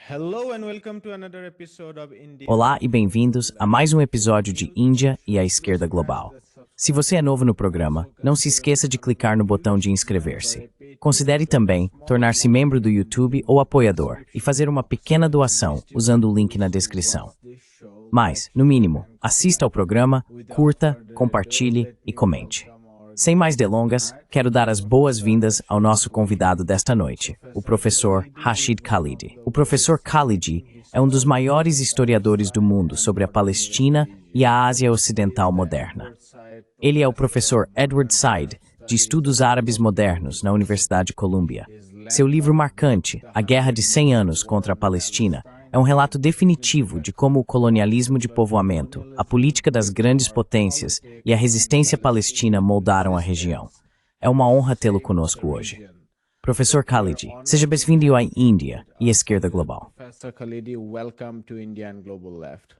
Hello and welcome to another episode of India. Olá e bem-vindos a mais um episódio de Índia e a Esquerda Global. Se você é novo no programa, não se esqueça de clicar no botão de inscrever-se. Considere também tornar-se membro do YouTube ou apoiador e fazer uma pequena doação usando o link na descrição. Mas, no mínimo, assista ao programa, curta, compartilhe e comente. Sem mais delongas, quero dar as boas-vindas ao nosso convidado desta noite, o professor Rashid Khalidi. O professor Khalidi é um dos maiores historiadores do mundo sobre a Palestina e a Ásia Ocidental moderna. Ele é o professor Edward Said, de Estudos Árabes Modernos, na Universidade de Columbia. Seu livro marcante, A Guerra de 100 Anos contra a Palestina, é um relato definitivo de como o colonialismo de povoamento, a política das grandes potências e a resistência palestina moldaram a região. É uma honra tê-lo conosco hoje. Professor Khalidi, seja bem-vindo à Índia e Esquerda Global. Professor Khalidi, welcome to India and Global Left.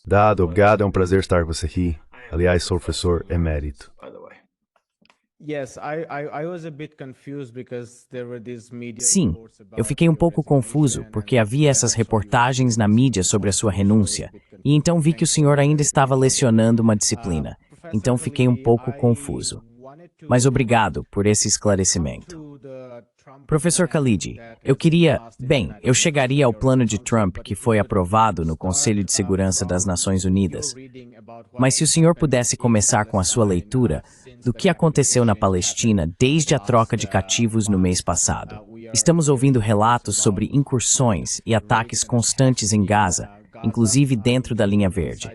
Dado, obrigado, é um prazer estar com você aqui. Aliás, sou professor emérito. Yes, I was a bit confused because there were these media Sim, reports about eu fiquei um pouco your confuso resignation porque and havia essas reportagens na mídia sobre a sua renúncia e então vi que o senhor ainda estava lecionando uma disciplina. Então fiquei um pouco confuso. Mas obrigado por esse esclarecimento. Professor Khalidi, eu chegaria ao plano de Trump que foi aprovado no Conselho de Segurança das Nações Unidas. Mas se o senhor pudesse começar com a sua leitura do que aconteceu na Palestina desde a troca de cativos no mês passado. Estamos ouvindo relatos sobre incursões e ataques constantes em Gaza, inclusive dentro da linha verde.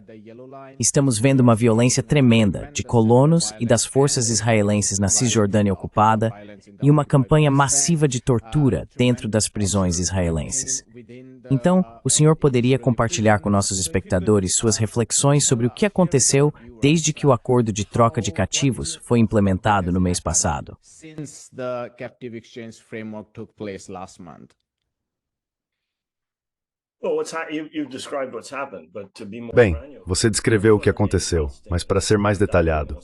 Estamos vendo uma violência tremenda de colonos e das forças israelenses na Cisjordânia ocupada e uma campanha massiva de tortura dentro das prisões israelenses. Então, o senhor poderia compartilhar com nossos espectadores suas reflexões sobre o que aconteceu desde que o acordo de troca de cativos foi implementado no mês passado? since the captive exchange framework took place last month. Bem, você descreveu o que aconteceu, mas para ser mais detalhado,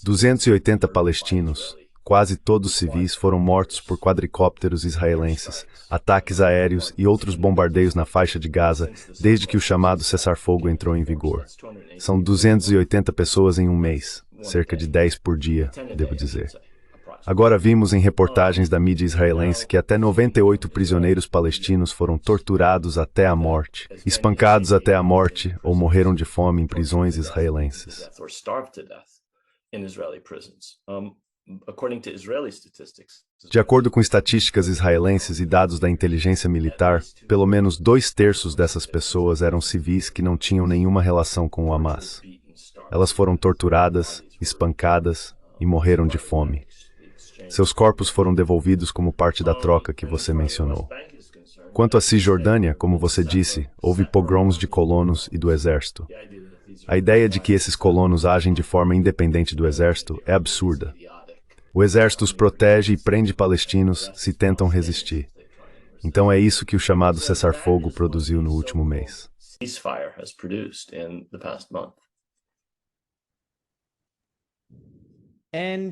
280 palestinos, quase todos civis, foram mortos por quadricópteros israelenses, ataques aéreos e outros bombardeios na faixa de Gaza desde que o chamado cessar-fogo entrou em vigor. São 280 pessoas em um mês, cerca de 10 por dia, devo dizer. Agora vimos em reportagens da mídia israelense que até 98 prisioneiros palestinos foram torturados até a morte, espancados até a morte ou morreram de fome em prisões israelenses. De acordo com estatísticas israelenses e dados da inteligência militar, pelo menos 2/3 dessas pessoas eram civis que não tinham nenhuma relação com o Hamas. Elas foram torturadas, espancadas e morreram de fome. Seus corpos foram devolvidos como parte da troca que você mencionou. Quanto à Cisjordânia, como você disse, houve pogroms de colonos e do exército. A ideia de que esses colonos agem de forma independente do exército é absurda. O exército os protege e prende palestinos se tentam resistir. Então é isso que o chamado cessar-fogo produziu no último mês. And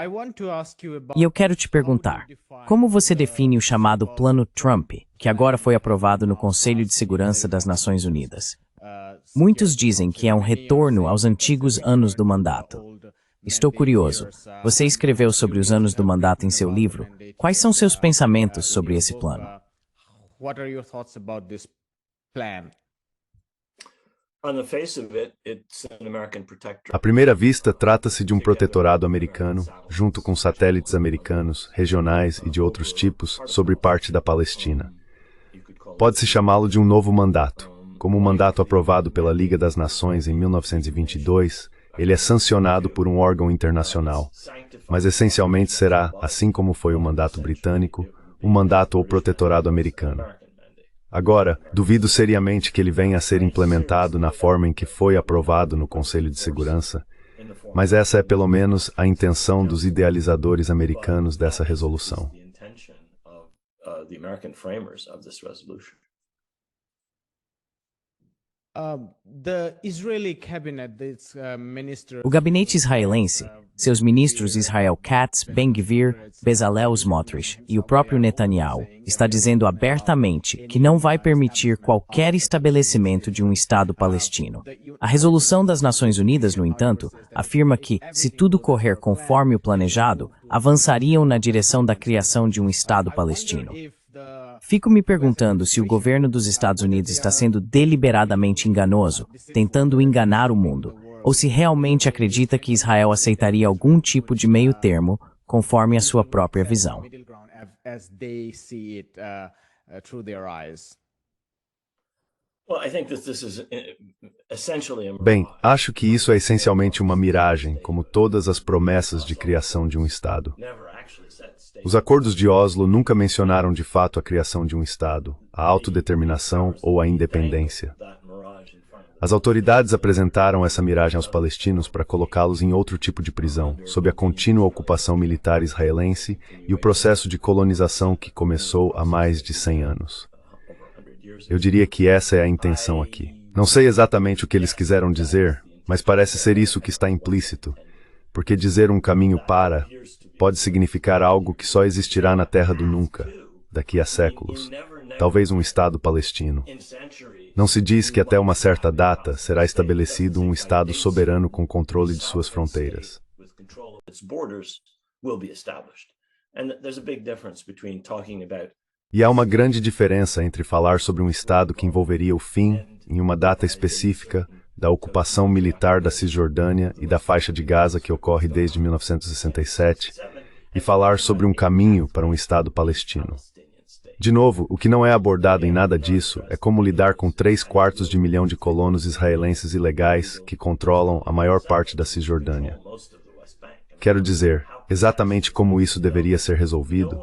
I want to ask you about E eu quero te perguntar, como você define o chamado Plano Trump, que agora foi aprovado no Conselho de Segurança das Nações Unidas? Muitos dizem que é um retorno aos antigos anos do mandato. Estou curioso. Você escreveu sobre os anos do mandato em seu livro. Quais são seus pensamentos sobre esse plano? What are your thoughts about this plan? À primeira vista, trata-se de um protetorado americano, junto com satélites americanos, regionais e de outros tipos, sobre parte da Palestina. Pode-se chamá-lo de um novo mandato. Como um mandato aprovado pela Liga das Nações em 1922, ele é sancionado por um órgão internacional, mas essencialmente será, assim como foi o mandato britânico, um mandato ou protetorado americano. Agora, duvido seriamente que ele venha a ser implementado na forma em que foi aprovado no Conselho de Segurança, mas essa é pelo menos a intenção dos idealizadores americanos dessa resolução. The Israeli cabinet, its minister. O gabinete israelense, seus ministros Israel Katz, Ben-Gvir, Bezalel Smotrich e o próprio Netanyahu, está dizendo abertamente que não vai permitir qualquer estabelecimento de um Estado palestino. A resolução das Nações Unidas, no entanto, afirma que, se tudo correr conforme o planejado, avançariam na direção da criação de um Estado palestino. Fico me perguntando se o governo dos Estados Unidos está sendo deliberadamente enganoso, tentando enganar o mundo, ou se realmente acredita que Israel aceitaria algum tipo de meio termo, conforme a sua própria visão. Bem, acho que isso é essencialmente uma miragem, como todas as promessas de criação de um Estado. Os acordos de Oslo nunca mencionaram de fato a criação de um Estado, a autodeterminação ou a independência. As autoridades apresentaram essa miragem aos palestinos para colocá-los em outro tipo de prisão, sob a contínua ocupação militar israelense e o processo de colonização que começou há mais de 100 anos. Eu diria que essa é a intenção aqui. Não sei exatamente o que eles quiseram dizer, mas parece ser isso que está implícito, porque dizer um caminho para pode significar algo que só existirá na terra do nunca, daqui a séculos, talvez um Estado palestino. Não se diz que até uma certa data será estabelecido um Estado soberano com controle de suas fronteiras. E há uma grande diferença entre falar sobre um Estado que envolveria o fim, em uma data específica, da ocupação militar da Cisjordânia e da faixa de Gaza que ocorre desde 1967, e falar sobre um caminho para um Estado palestino. De novo, o que não é abordado em nada disso é como lidar com 3/4 milhão de colonos israelenses ilegais que controlam a maior parte da Cisjordânia. Quero dizer, exatamente como isso deveria ser resolvido.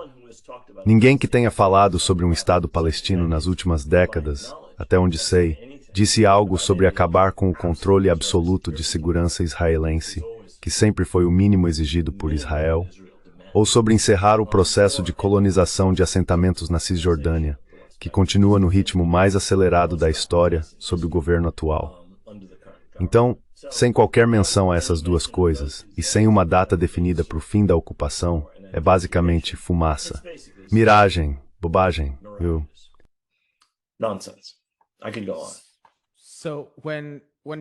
Ninguém que tenha falado sobre um Estado palestino nas últimas décadas, até onde sei, disse algo sobre acabar com o controle absoluto de segurança israelense, que sempre foi o mínimo exigido por Israel, ou sobre encerrar o processo de colonização de assentamentos na Cisjordânia, que continua no ritmo mais acelerado da história sob o governo atual. Então, sem qualquer menção a essas duas coisas, e sem uma data definida para o fim da ocupação, é basicamente fumaça. Miragem, bobagem, viu?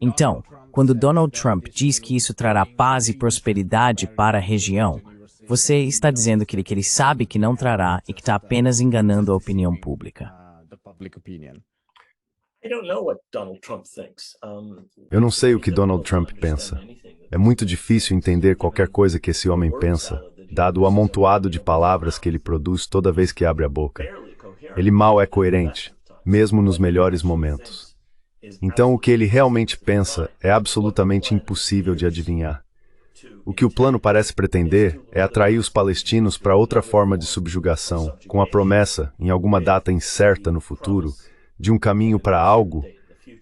Então, quando Donald Trump diz que isso trará paz e prosperidade para a região, você está dizendo que ele sabe que não trará e que está apenas enganando a opinião pública. Eu não sei o que Donald Trump pensa. É muito difícil entender qualquer coisa que esse homem pensa, dado o amontoado de palavras que ele produz toda vez que abre a boca. Ele mal é coerente, mesmo nos melhores momentos. Então, o que ele realmente pensa é absolutamente impossível de adivinhar. O que o plano parece pretender é atrair os palestinos para outra forma de subjugação, com a promessa, em alguma data incerta no futuro, de um caminho para algo,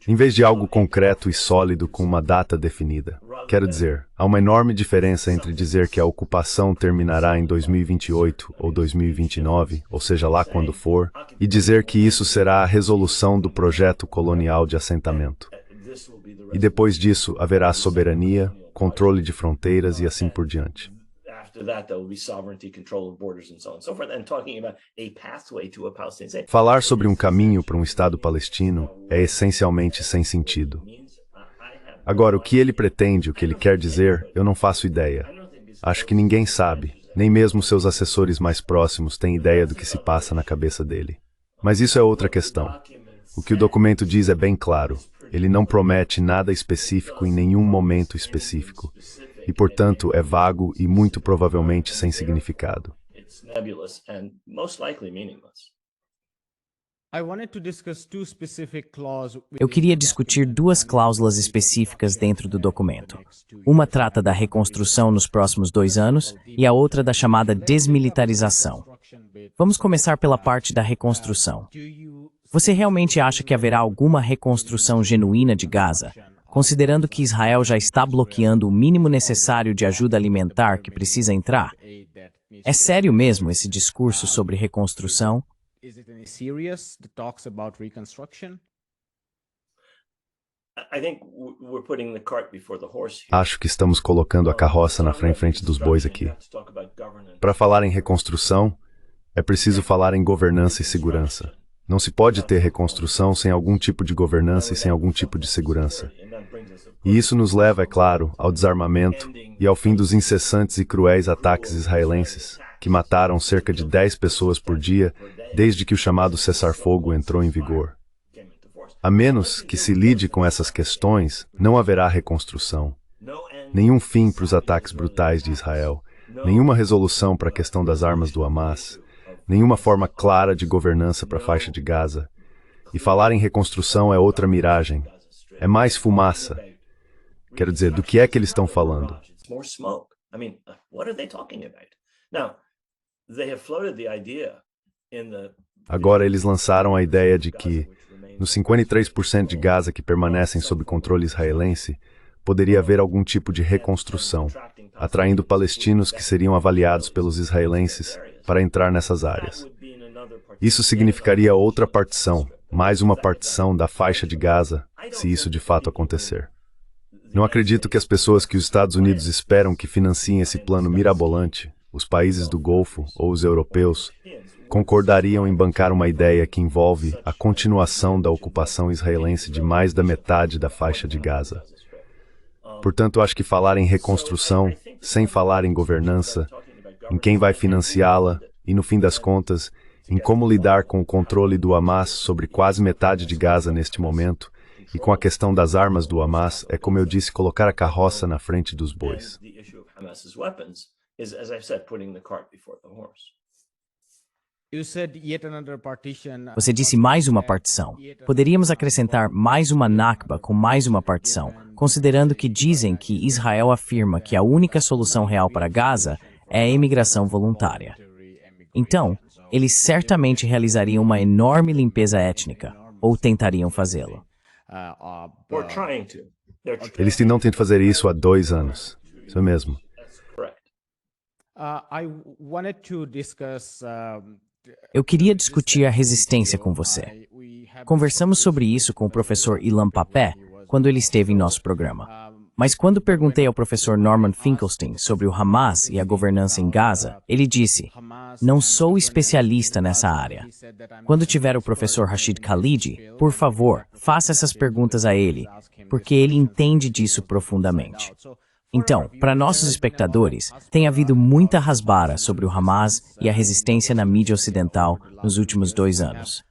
em vez de algo concreto e sólido com uma data definida. Quero dizer, há uma enorme diferença entre dizer que a ocupação terminará em 2028 ou 2029, ou seja lá quando for, e dizer que isso será a resolução do projeto colonial de assentamento. E depois disso haverá soberania, controle de fronteiras e assim por diante. Falar sobre um caminho para um Estado palestino é essencialmente sem sentido. Agora, o que ele pretende, o que ele quer dizer, eu não faço ideia. Acho que ninguém sabe, nem mesmo seus assessores mais próximos têm ideia do que se passa na cabeça dele. Mas isso é outra questão. O que o documento diz é bem claro. Ele não promete nada específico em nenhum momento específico. E, portanto, é vago e muito provavelmente sem significado. Eu queria discutir duas cláusulas específicas dentro do documento. Uma trata da reconstrução nos próximos 2 anos e a outra da chamada desmilitarização. Vamos começar pela parte da reconstrução. Você realmente acha que haverá alguma reconstrução genuína de Gaza, considerando que Israel já está bloqueando o mínimo necessário de ajuda alimentar que precisa entrar? É sério mesmo esse discurso sobre reconstrução? Acho que estamos colocando a carroça na frente dos bois aqui. Para falar em reconstrução, é preciso falar em governança e segurança. Não se pode ter reconstrução sem algum tipo de governança e sem algum tipo de segurança. E isso nos leva, é claro, ao desarmamento e ao fim dos incessantes e cruéis ataques israelenses, que mataram cerca de 10 pessoas por dia desde que o chamado cessar-fogo entrou em vigor. A menos que se lide com essas questões, não haverá reconstrução. Nenhum fim para os ataques brutais de Israel, nenhuma resolução para a questão das armas do Hamas, nenhuma forma clara de governança para a faixa de Gaza. E falar em reconstrução é outra miragem. É mais fumaça. Quero dizer, do que é que eles estão falando? Agora eles lançaram a ideia de que, nos 53% de Gaza que permanecem sob controle israelense, poderia haver algum tipo de reconstrução, atraindo palestinos que seriam avaliados pelos israelenses para entrar nessas áreas. Isso significaria outra partição, mais uma partição da faixa de Gaza, se isso de fato acontecer. Não acredito que as pessoas que os Estados Unidos esperam que financiem esse plano mirabolante, os países do Golfo ou os europeus, concordariam em bancar uma ideia que envolve a continuação da ocupação israelense de mais da metade da faixa de Gaza. Portanto, acho que falar em reconstrução, sem falar em governança, em quem vai financiá-la e, no fim das contas, em como lidar com o controle do Hamas sobre quase metade de Gaza neste momento, e com a questão das armas do Hamas, é como eu disse, colocar a carroça na frente dos bois. Você disse mais uma partição. Poderíamos acrescentar mais uma Nakba com mais uma partição, considerando que dizem que Israel afirma que a única solução real para Gaza é a imigração voluntária. Então, eles certamente realizariam uma enorme limpeza étnica, ou tentariam fazê-lo. Eles não tentam fazer isso há 2 anos. Isso mesmo. Eu queria discutir a resistência com você. Conversamos sobre isso com o professor Ilan Papé quando ele esteve em nosso programa. Mas quando perguntei ao professor Norman Finkelstein sobre o Hamas e a governança em Gaza, ele disse, não sou especialista nessa área. Quando tiver o professor Rashid Khalidi, por favor, faça essas perguntas a ele, porque ele entende disso profundamente. Então, para nossos espectadores, tem havido muita rasbara sobre o Hamas e a resistência na mídia ocidental nos últimos 2 anos.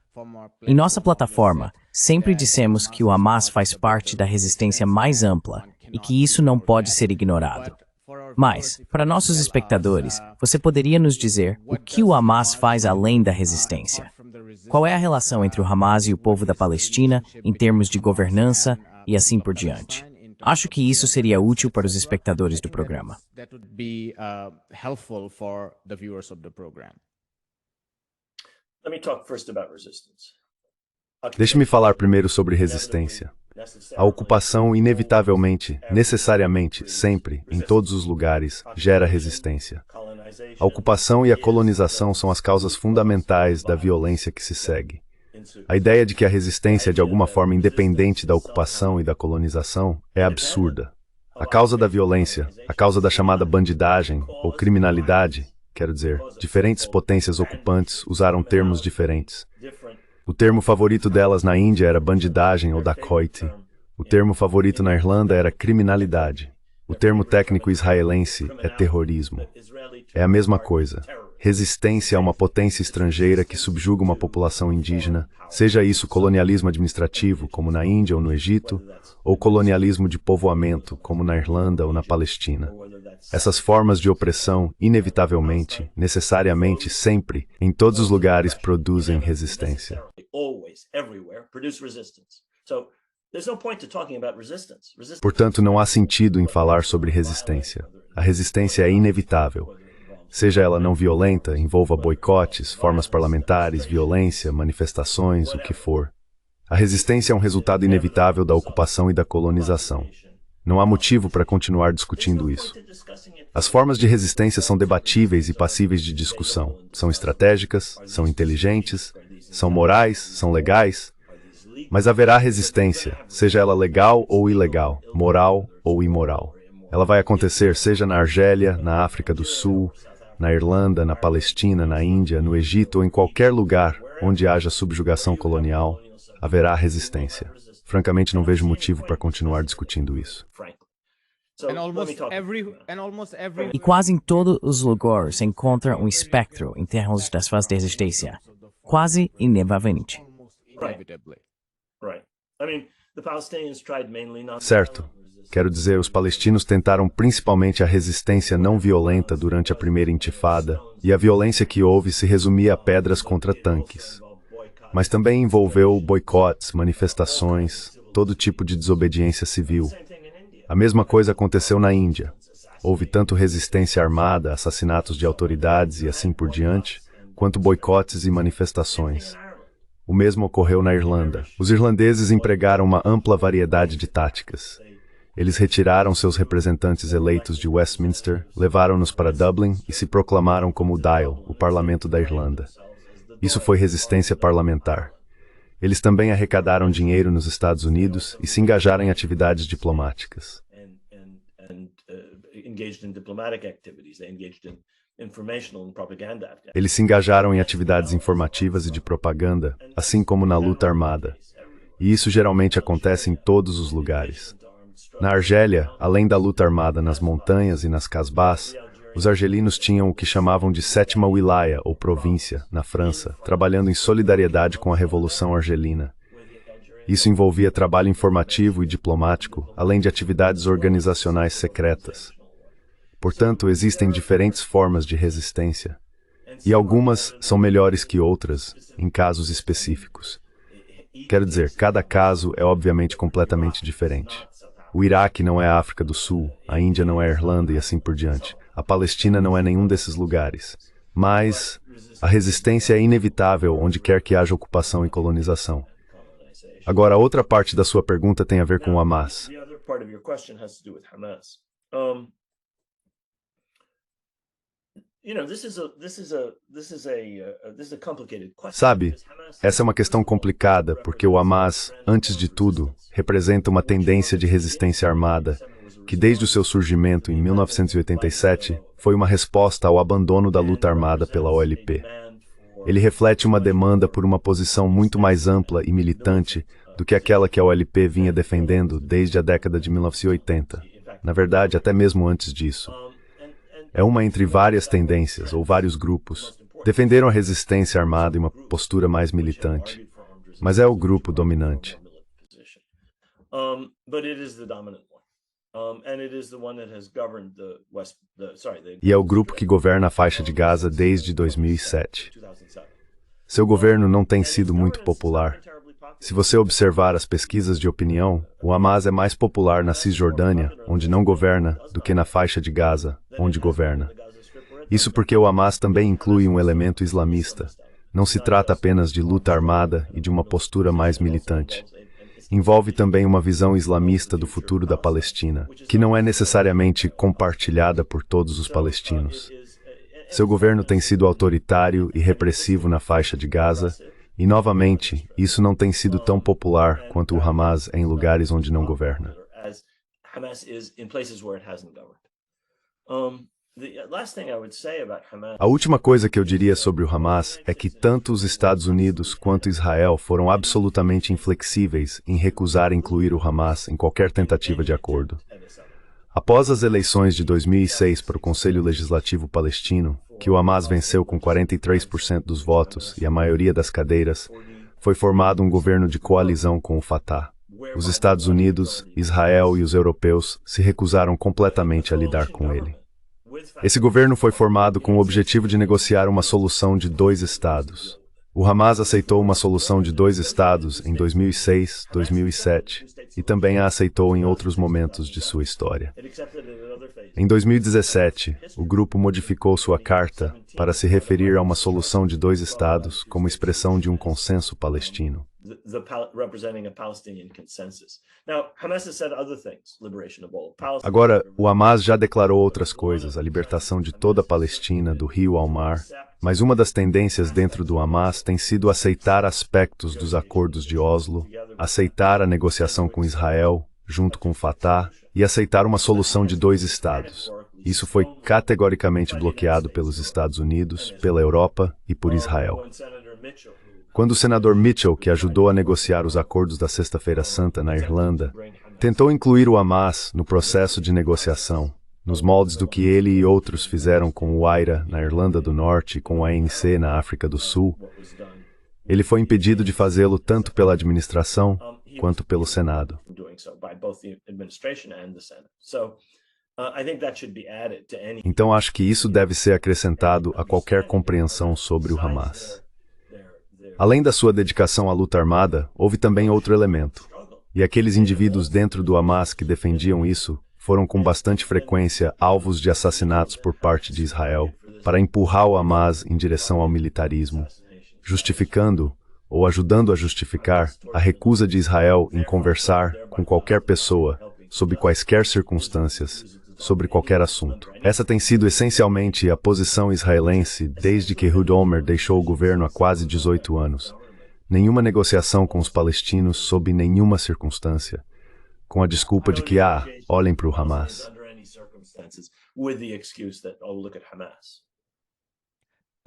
Em nossa plataforma, sempre dissemos que o Hamas faz parte da resistência mais ampla e que isso não pode ser ignorado. Mas, para nossos espectadores, você poderia nos dizer o que o Hamas faz além da resistência? Qual é a relação entre o Hamas e o povo da Palestina em termos de governança e assim por diante? Acho que isso seria útil para os espectadores do programa. Deixe-me falar primeiro sobre resistência. A ocupação inevitavelmente, necessariamente, sempre, em todos os lugares, gera resistência. A ocupação e a colonização são as causas fundamentais da violência que se segue. A ideia de que a resistência é de alguma forma independente da ocupação e da colonização é absurda. A causa da violência, a causa da chamada bandidagem ou criminalidade, quero dizer, diferentes potências ocupantes usaram termos diferentes. O termo favorito delas na Índia era bandidagem ou dacoity. O termo favorito na Irlanda era criminalidade. O termo técnico israelense é terrorismo. É a mesma coisa. Resistência a uma potência estrangeira que subjuga uma população indígena, seja isso colonialismo administrativo, como na Índia ou no Egito, ou colonialismo de povoamento, como na Irlanda ou na Palestina. Essas formas de opressão, inevitavelmente, necessariamente, sempre, em todos os lugares, produzem resistência. Portanto, não há sentido em falar sobre resistência. A resistência é inevitável. Seja ela não violenta, envolva boicotes, formas parlamentares, violência, manifestações, o que for. A resistência é um resultado inevitável da ocupação e da colonização. Não há motivo para continuar discutindo isso. As formas de resistência são debatíveis e passíveis de discussão. São estratégicas, são inteligentes, são morais, são legais. Mas haverá resistência, seja ela legal ou ilegal, moral ou imoral. Ela vai acontecer seja na Argélia, na África do Sul, na Irlanda, na Palestina, na Índia, no Egito ou em qualquer lugar onde haja subjugação colonial, haverá resistência. Francamente, não vejo motivo para continuar discutindo isso. E quase em todos os lugares se encontra um espectro em termos das suas resistência, quase inevitavelmente. Certo. Quero dizer, os palestinos tentaram principalmente a resistência não violenta durante a primeira intifada, e a violência que houve se resumia a pedras contra tanques. Mas também envolveu boicotes, manifestações, todo tipo de desobediência civil. A mesma coisa aconteceu na Índia. Houve tanto resistência armada, assassinatos de autoridades e assim por diante, quanto boicotes e manifestações. O mesmo ocorreu na Irlanda. Os irlandeses empregaram uma ampla variedade de táticas. Eles retiraram seus representantes eleitos de Westminster, levaram-nos para Dublin e se proclamaram como o Dáil, o parlamento da Irlanda. Isso foi resistência parlamentar. Eles também arrecadaram dinheiro nos Estados Unidos e se engajaram em atividades diplomáticas. Eles se engajaram em atividades informativas e de propaganda, assim como na luta armada. E isso geralmente acontece em todos os lugares. Na Argélia, além da luta armada nas montanhas e nas casbás, os argelinos tinham o que chamavam de sétima wilaya, ou província, na França, trabalhando em solidariedade com a Revolução Argelina. Isso envolvia trabalho informativo e diplomático, além de atividades organizacionais secretas. Portanto, existem diferentes formas de resistência, e algumas são melhores que outras, em casos específicos. Quero dizer, cada caso é obviamente completamente diferente. O Iraque não é a África do Sul, a Índia não é a Irlanda e assim por diante. A Palestina não é nenhum desses lugares. Mas a resistência é inevitável onde quer que haja ocupação e colonização. Agora, a outra parte da sua pergunta tem a ver com o Hamas. Sabe, essa é uma questão complicada, porque o Hamas, antes de tudo, representa uma tendência de resistência armada, que desde o seu surgimento em 1987, foi uma resposta ao abandono da luta armada pela OLP. Ele reflete uma demanda por uma posição muito mais ampla e militante do que aquela que a OLP vinha defendendo desde a década de 1980. Na verdade, até mesmo antes disso. É uma entre várias tendências, ou vários grupos. Defenderam a resistência armada e uma postura mais militante. Mas é o grupo dominante. E é o grupo que governa a faixa de Gaza desde 2007. Seu governo não tem sido muito popular. Se você observar as pesquisas de opinião, o Hamas é mais popular na Cisjordânia, onde não governa, do que na faixa de Gaza, onde governa. Isso porque o Hamas também inclui um elemento islamista. Não se trata apenas de luta armada e de uma postura mais militante. Envolve também uma visão islamista do futuro da Palestina, que não é necessariamente compartilhada por todos os palestinos. Seu governo tem sido autoritário e repressivo na faixa de Gaza, e, novamente, isso não tem sido tão popular quanto o Hamas em lugares onde não governa. A última coisa que eu diria sobre o Hamas é que tanto os Estados Unidos quanto Israel foram absolutamente inflexíveis em recusar incluir o Hamas em qualquer tentativa de acordo. Após as eleições de 2006 para o Conselho Legislativo Palestino, que o Hamas venceu com 43% dos votos e a maioria das cadeiras, foi formado um governo de coalizão com o Fatah. Os Estados Unidos, Israel e os europeus se recusaram completamente a lidar com ele. Esse governo foi formado com o objetivo de negociar uma solução de 2 estados. O Hamas aceitou uma solução de 2 estados em 2006, 2007 e também a aceitou em outros momentos de sua história. Em 2017, o grupo modificou sua carta para se referir a uma solução de 2 estados como expressão de um consenso palestino. Agora, o Hamas já declarou outras coisas, a libertação de toda a Palestina, do rio ao mar, Mas uma das tendências dentro do Hamas tem sido aceitar aspectos dos acordos de Oslo, aceitar a negociação com Israel, junto com o Fatah, e aceitar uma solução de dois estados. Isso foi categoricamente bloqueado pelos Estados Unidos, pela Europa e por Israel. Quando o senador Mitchell, que ajudou a negociar os acordos da Sexta-feira Santa na Irlanda, tentou incluir o Hamas no processo de negociação, nos moldes do que ele e outros fizeram com o AIRA na Irlanda do Norte e com o ANC na África do Sul, ele foi impedido de fazê-lo tanto pela administração quanto pelo Senado. Então acho que isso deve ser acrescentado a qualquer compreensão sobre o Hamas. Além da sua dedicação à luta armada, houve também outro elemento. E aqueles indivíduos dentro do Hamas que defendiam isso foram com bastante frequência alvos de assassinatos por parte de Israel para empurrar o Hamas em direção ao militarismo, justificando ou ajudando a justificar a recusa de Israel em conversar com qualquer pessoa, sob quaisquer circunstâncias, sobre qualquer assunto. Essa tem sido essencialmente a posição israelense desde que Ehud Olmert deixou o governo há quase 18 anos. Nenhuma negociação com os palestinos sob nenhuma circunstância, com a desculpa de que, olhem para o Hamas.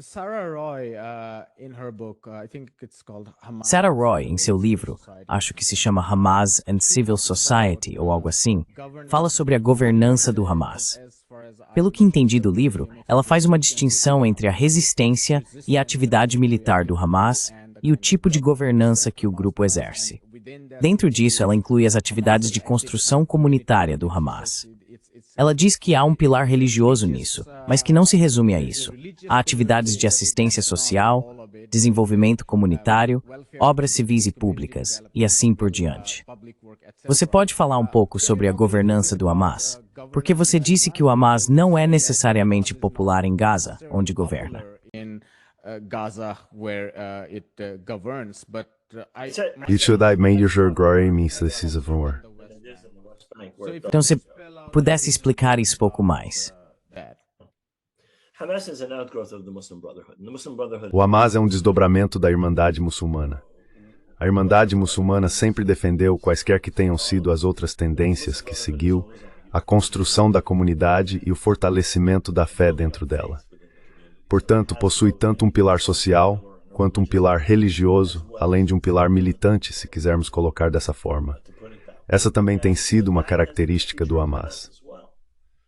Sarah Roy, em seu livro, acho que se chama Hamas and Civil Society ou algo assim, fala sobre a governança do Hamas. Pelo que entendi do livro, ela faz uma distinção entre a resistência e a atividade militar do Hamas e o tipo de governança que o grupo exerce. Dentro disso, ela inclui as atividades de construção comunitária do Hamas. Ela diz que há um pilar religioso nisso, mas que não se resume a isso. Há atividades de assistência social, desenvolvimento comunitário, obras civis e públicas, e assim por diante. Você pode falar um pouco sobre a governança do Hamas? Porque você disse que o Hamas não é necessariamente popular em Gaza, onde governa. Então, se pudesse explicar isso um pouco mais. O Hamas é um desdobramento da Irmandade Muçulmana. A Irmandade Muçulmana sempre defendeu, quaisquer que tenham sido as outras tendências que seguiu, a construção da comunidade e o fortalecimento da fé dentro dela. Portanto, possui tanto um pilar social, quanto um pilar religioso, além de um pilar militante, se quisermos colocar dessa forma. Essa também tem sido uma característica do Hamas.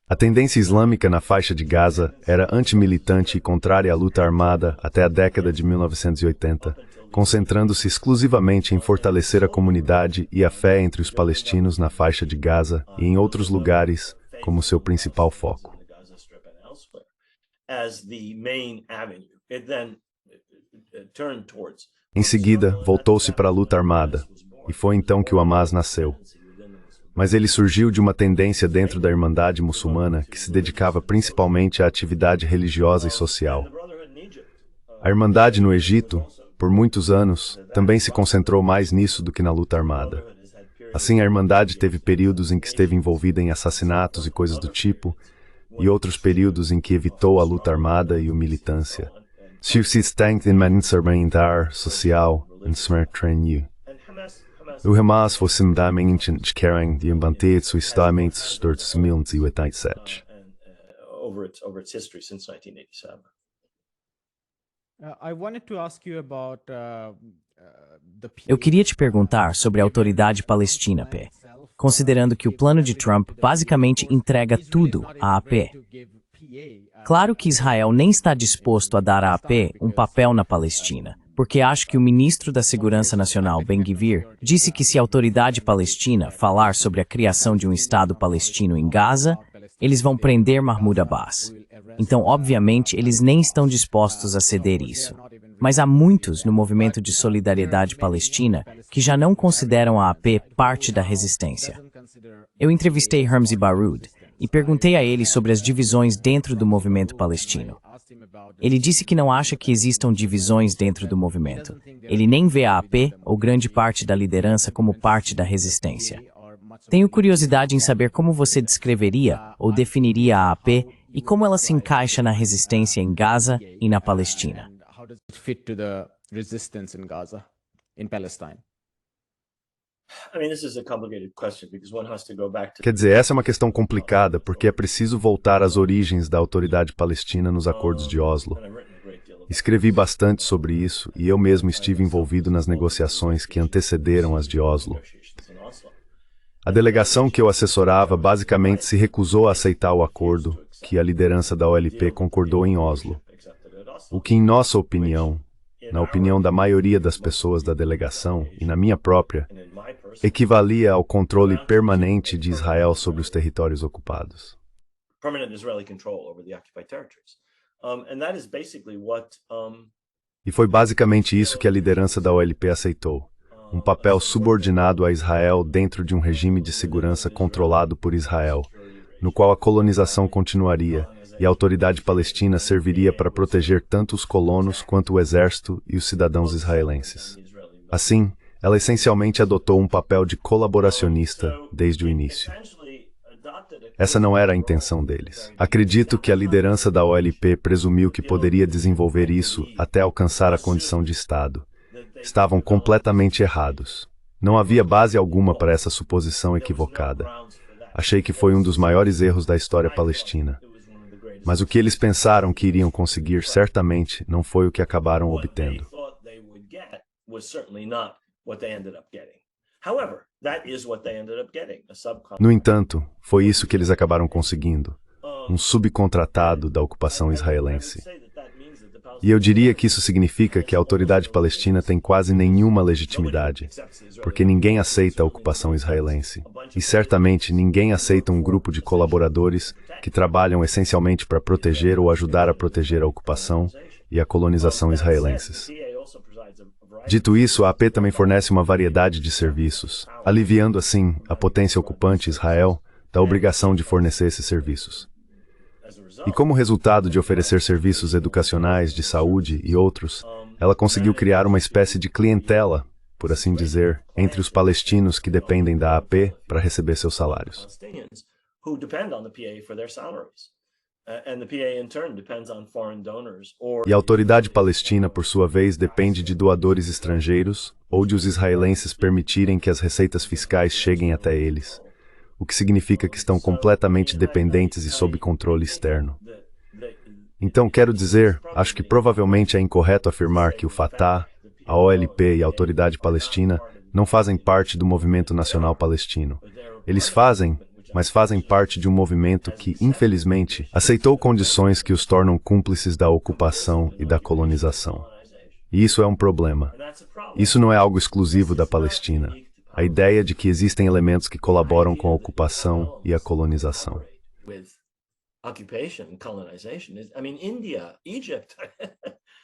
A tendência islâmica na faixa de Gaza era antimilitante e contrária à luta armada até a década de 1980, concentrando-se exclusivamente em fortalecer a comunidade e a fé entre os palestinos na faixa de Gaza e em outros lugares como seu principal foco. Em seguida, voltou-se para a luta armada, e foi então que o Hamas nasceu. Mas ele surgiu de uma tendência dentro da Irmandade Muçulmana que se dedicava principalmente à atividade religiosa e social. A Irmandade no Egito, por muitos anos, também se concentrou mais nisso do que na luta armada. Assim, a Irmandade teve períodos em que esteve envolvida em assassinatos e coisas do tipo, e outros períodos em que evitou a luta armada e a militância. Subsistente em manter social e smertrenju. O Hamas foi fundamentalmente de de manter seu estamento desde 1987. Eu queria te perguntar sobre a autoridade palestina, P. Considerando que o plano de Trump basicamente entrega tudo à AP. Claro que Israel nem está disposto a dar à AP um papel na Palestina, porque acho que o ministro da Segurança Nacional, Ben-Gvir, disse que se a autoridade palestina falar sobre a criação de um Estado palestino em Gaza, eles vão prender Mahmoud Abbas. Então, obviamente, eles nem estão dispostos a ceder isso. Mas há muitos no movimento de solidariedade palestina que já não consideram a AP parte da resistência. Eu entrevistei Ramzi Baroud e perguntei a ele sobre as divisões dentro do movimento palestino. Ele disse que não acha que existam divisões dentro do movimento. Ele nem vê a AP ou grande parte da liderança como parte da resistência. Tenho curiosidade em saber como você descreveria ou definiria a AP e como ela se encaixa na resistência em Gaza e na Palestina. And how does it fit to the resistance in Gaza, in Palestine? Quer dizer, essa é uma questão complicada, porque é preciso voltar às origens da autoridade palestina nos acordos de Oslo. Escrevi bastante sobre isso e eu mesmo estive envolvido nas negociações que antecederam as de Oslo. A delegação que eu assessorava basicamente se recusou a aceitar o acordo que a liderança da OLP concordou em Oslo, o que, em nossa opinião, na opinião da maioria das pessoas da delegação e na minha própria, equivalia ao controle permanente de Israel sobre os territórios ocupados. E foi basicamente isso que a liderança da OLP aceitou, um papel subordinado a Israel dentro de um regime de segurança controlado por Israel, no qual a colonização continuaria e a autoridade palestina serviria para proteger tanto os colonos quanto o exército e os cidadãos israelenses. Assim, ela essencialmente adotou um papel de colaboracionista desde o início. Essa não era a intenção deles. Acredito que a liderança da OLP presumiu que poderia desenvolver isso até alcançar a condição de Estado. Estavam completamente errados. Não havia base alguma para essa suposição equivocada. Achei que foi um dos maiores erros da história palestina. Mas o que eles pensaram que iriam conseguir certamente não foi o que acabaram obtendo. No entanto, foi isso que eles acabaram conseguindo, um subcontratado da ocupação israelense. E eu diria que isso significa que a autoridade palestina tem quase nenhuma legitimidade, porque ninguém aceita a ocupação israelense. E certamente ninguém aceita um grupo de colaboradores que trabalham essencialmente para proteger ou ajudar a proteger a ocupação e a colonização israelenses. Dito isso, a AP também fornece uma variedade de serviços, aliviando assim a potência ocupante Israel da obrigação de fornecer esses serviços. E como resultado de oferecer serviços educacionais, de saúde e outros, ela conseguiu criar uma espécie de clientela, por assim dizer, entre os palestinos que dependem da AP para receber seus salários. E a autoridade palestina, por sua vez, depende de doadores estrangeiros ou de os israelenses permitirem que as receitas fiscais cheguem até eles, o que significa que estão completamente dependentes e sob controle externo. Então, quero dizer, acho que provavelmente é incorreto afirmar que o Fatah, a OLP e a Autoridade Palestina não fazem parte do movimento nacional palestino. Eles fazem, mas fazem parte de um movimento que, infelizmente, aceitou condições que os tornam cúmplices da ocupação e da colonização. E isso é um problema. Isso não é algo exclusivo da Palestina. A ideia de que existem elementos que colaboram com a ocupação e a colonização.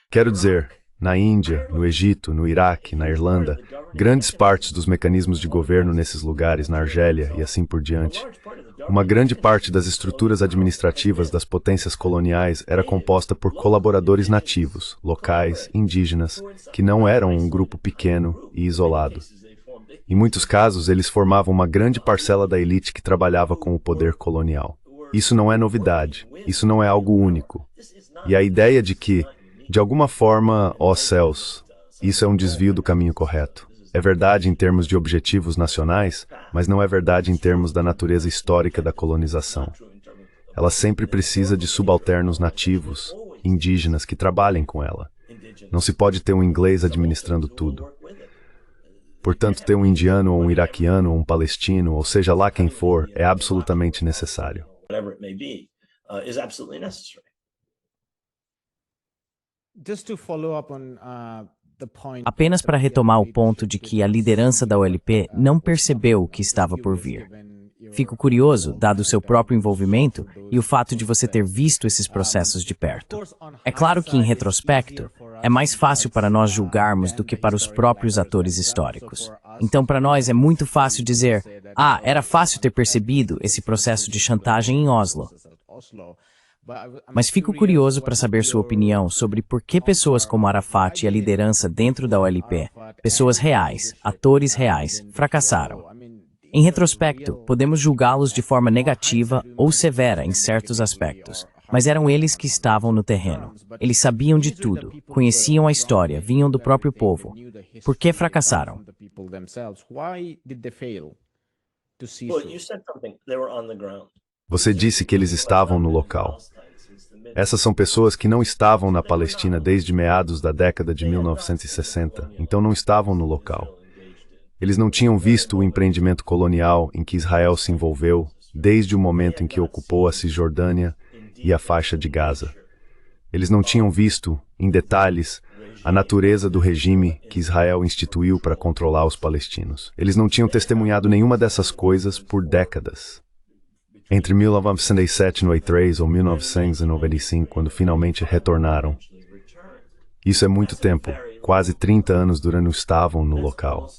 Quero dizer, na Índia, no Egito, no Iraque, na Irlanda, grandes partes dos mecanismos de governo nesses lugares, na Argélia e assim por diante, uma grande parte das estruturas administrativas das potências coloniais era composta por colaboradores nativos, locais, indígenas, que não eram um grupo pequeno e isolado. Em muitos casos, eles formavam uma grande parcela da elite que trabalhava com o poder colonial. Isso não é novidade, isso não é algo único. E a ideia de que, de alguma forma, ó céus, isso é um desvio do caminho correto. É verdade em termos de objetivos nacionais, mas não é verdade em termos da natureza histórica da colonização. Ela sempre precisa de subalternos nativos, indígenas, que trabalhem com ela. Não se pode ter um inglês administrando tudo. Portanto, ter um indiano ou um iraquiano ou um palestino, ou seja lá quem for, é absolutamente necessário. Just to follow up on the point. Apenas para retomar o ponto de que a liderança da OLP não percebeu o que estava por vir. Fico curioso, dado o seu próprio envolvimento e o fato de você ter visto esses processos de perto. É claro que, em retrospecto, é mais fácil para nós julgarmos do que para os próprios atores históricos. Então, para nós é muito fácil dizer, era fácil ter percebido esse processo de chantagem em Oslo. Mas fico curioso para saber sua opinião sobre por que pessoas como Arafat e a liderança dentro da OLP, pessoas reais, atores reais, fracassaram. Em retrospecto, podemos julgá-los de forma negativa ou severa em certos aspectos, mas eram eles que estavam no terreno. Eles sabiam de tudo, conheciam a história, vinham do próprio povo. Por que fracassaram? Você disse que eles estavam no local. Essas são pessoas que não estavam na Palestina desde meados da década de 1960, então não estavam no local. Eles não tinham visto o empreendimento colonial em que Israel se envolveu desde o momento em que ocupou a Cisjordânia e a faixa de Gaza. Eles não tinham visto, em detalhes, a natureza do regime que Israel instituiu para controlar os palestinos. Eles não tinham testemunhado nenhuma dessas coisas por décadas. Entre 1993 ou 1995, quando finalmente retornaram. Isso é muito tempo, quase 30 anos durante estavam no local.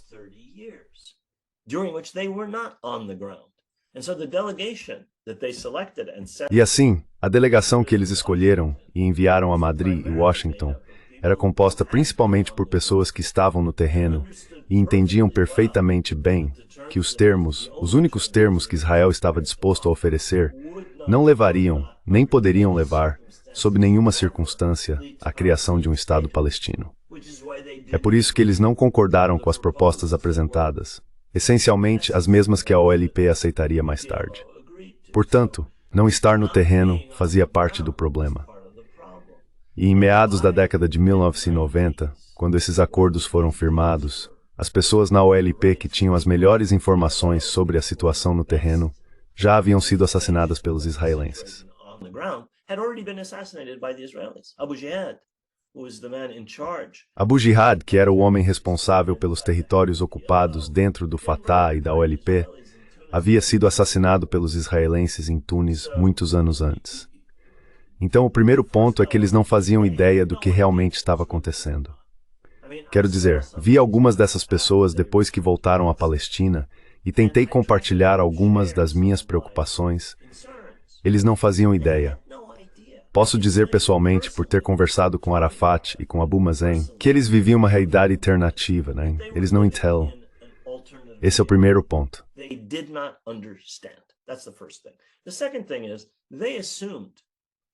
E assim, a delegação que eles escolheram e enviaram a Madrid e Washington era composta principalmente por pessoas que estavam no terreno e entendiam perfeitamente bem que os únicos termos que Israel estava disposto a oferecer, não levariam, nem poderiam levar, sob nenhuma circunstância, à criação de um Estado palestino. É por isso que eles não concordaram com as propostas apresentadas, essencialmente as mesmas que a OLP aceitaria mais tarde. Portanto, não estar no terreno fazia parte do problema. E em meados da década de 1990, quando esses acordos foram firmados, as pessoas na OLP que tinham as melhores informações sobre a situação no terreno já haviam sido assassinadas pelos israelenses. Abu Jihad, que era o homem responsável pelos territórios ocupados dentro do Fatah e da OLP, havia sido assassinado pelos israelenses em Tunis muitos anos antes. Então, o primeiro ponto é que eles não faziam ideia do que realmente estava acontecendo. Quero dizer, vi algumas dessas pessoas depois que voltaram à Palestina e tentei compartilhar algumas das minhas preocupações. Eles não faziam ideia. Posso dizer pessoalmente, por ter conversado com Arafat e com Abu Mazen, que eles viviam uma realidade alternativa, né? Eles não entendem. Esse é o primeiro ponto.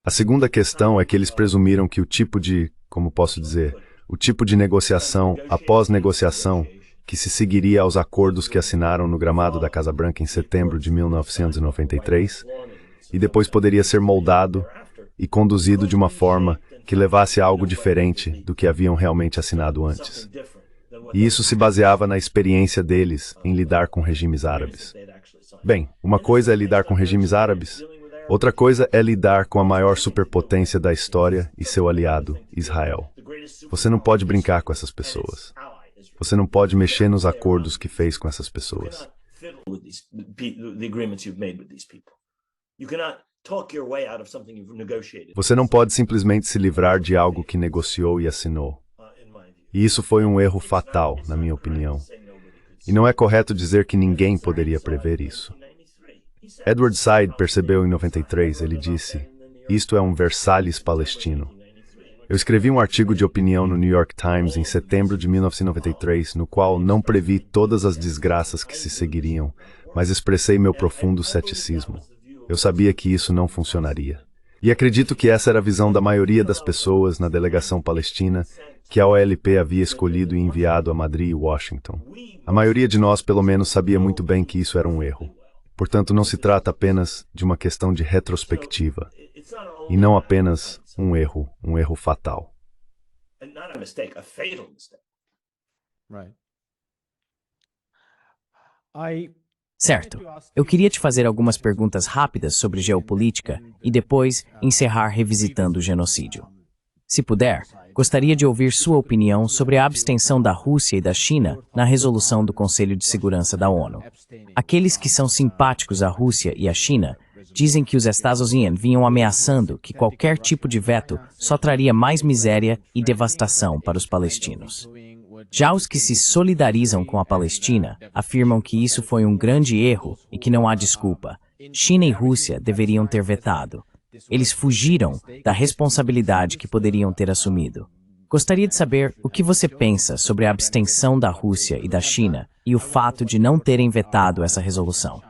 A segunda questão é que eles presumiram que o tipo de, como posso dizer, o tipo de negociação após negociação que se seguiria aos acordos que assinaram no gramado da Casa Branca em setembro de 1993, e depois poderia ser moldado e conduzido de uma forma que levasse a algo diferente do que haviam realmente assinado antes. E isso se baseava na experiência deles em lidar com regimes árabes. Bem, uma coisa é lidar com regimes árabes, outra coisa é lidar com a maior superpotência da história e seu aliado, Israel. Você não pode brincar com essas pessoas. Você não pode mexer nos acordos que fez com essas pessoas. Você não pode simplesmente se livrar de algo que negociou e assinou. E isso foi um erro fatal, na minha opinião. E não é correto dizer que ninguém poderia prever isso. Edward Said percebeu em 93, ele disse, isto é um Versalhes palestino. Eu escrevi um artigo de opinião no New York Times em setembro de 1993, no qual não previ todas as desgraças que se seguiriam, mas expressei meu profundo ceticismo. Eu sabia que isso não funcionaria. E acredito que essa era a visão da maioria das pessoas na delegação palestina que a OLP havia escolhido e enviado a Madrid e Washington. A maioria de nós, pelo menos, sabia muito bem que isso era um erro. Portanto, não se trata apenas de uma questão de retrospectiva, e não apenas um erro fatal. Certo. Eu queria te fazer algumas perguntas rápidas sobre geopolítica e depois encerrar revisitando o genocídio. Se puder, gostaria de ouvir sua opinião sobre a abstenção da Rússia e da China na resolução do Conselho de Segurança da ONU. Aqueles que são simpáticos à Rússia e à China dizem que os Estados Unidos vinham ameaçando que qualquer tipo de veto só traria mais miséria e devastação para os palestinos. Já os que se solidarizam com a Palestina afirmam que isso foi um grande erro e que não há desculpa. China e Rússia deveriam ter vetado. Eles fugiram da responsabilidade que poderiam ter assumido. Gostaria de saber o que você pensa sobre a abstenção da Rússia e da China e o fato de não terem vetado essa resolução.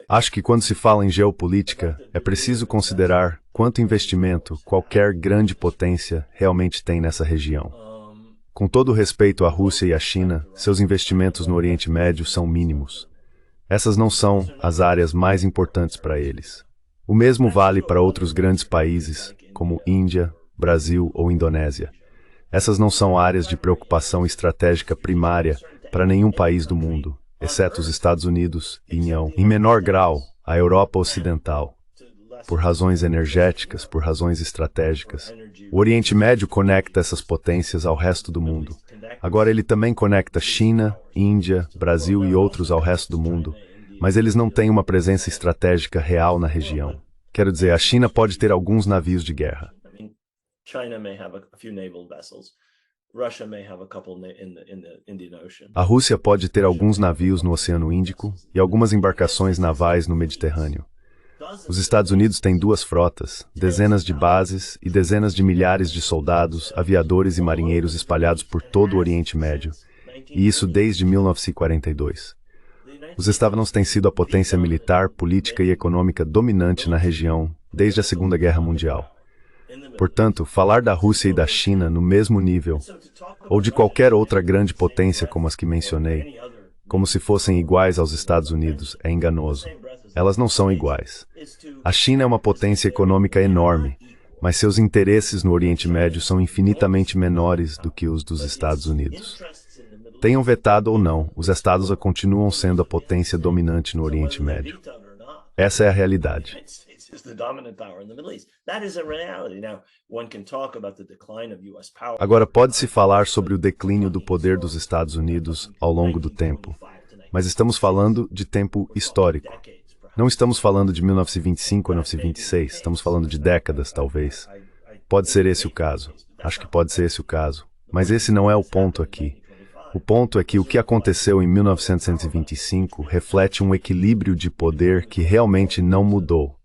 Acho que quando se fala em geopolítica, é preciso considerar quanto investimento qualquer grande potência realmente tem nessa região. Com todo respeito à Rússia e à China, seus investimentos no Oriente Médio são mínimos. Essas não são as áreas mais importantes para eles. O mesmo vale para outros grandes países, como Índia, Brasil ou Indonésia. Essas não são áreas de preocupação estratégica primária para nenhum país do mundo, exceto os Estados Unidos e, em menor grau, a Europa Ocidental. Por razões energéticas, por razões estratégicas. O Oriente Médio conecta essas potências ao resto do mundo. Agora ele também conecta China, Índia, Brasil e outros ao resto do mundo, mas eles não têm uma presença estratégica real na região. Quero dizer, a China pode ter alguns navios de guerra. A Rússia pode ter alguns navios no Oceano Índico e algumas embarcações navais no Mediterrâneo. Os Estados Unidos têm 2 frotas, dezenas de bases e dezenas de milhares de soldados, aviadores e marinheiros espalhados por todo o Oriente Médio, e isso desde 1942. Os Estados Unidos têm sido a potência militar, política e econômica dominante na região desde a Segunda Guerra Mundial. Portanto, falar da Rússia e da China no mesmo nível, ou de qualquer outra grande potência como as que mencionei, como se fossem iguais aos Estados Unidos, é enganoso. Elas não são iguais. A China é uma potência econômica enorme, mas seus interesses no Oriente Médio são infinitamente menores do que os dos Estados Unidos. Tenham vetado ou não, os Estados continuam sendo a potência dominante no Oriente Médio. Essa é a realidade. Agora, pode-se falar sobre o declínio do poder dos Estados Unidos ao longo do tempo, mas estamos falando de tempo histórico. Não estamos falando de 1925 ou 1926, estamos falando de décadas, talvez. Pode ser esse o caso. Acho que pode ser esse o caso. Mas esse não é o ponto aqui. O ponto é que o que aconteceu em 1925 reflete um equilíbrio de poder que realmente não mudou.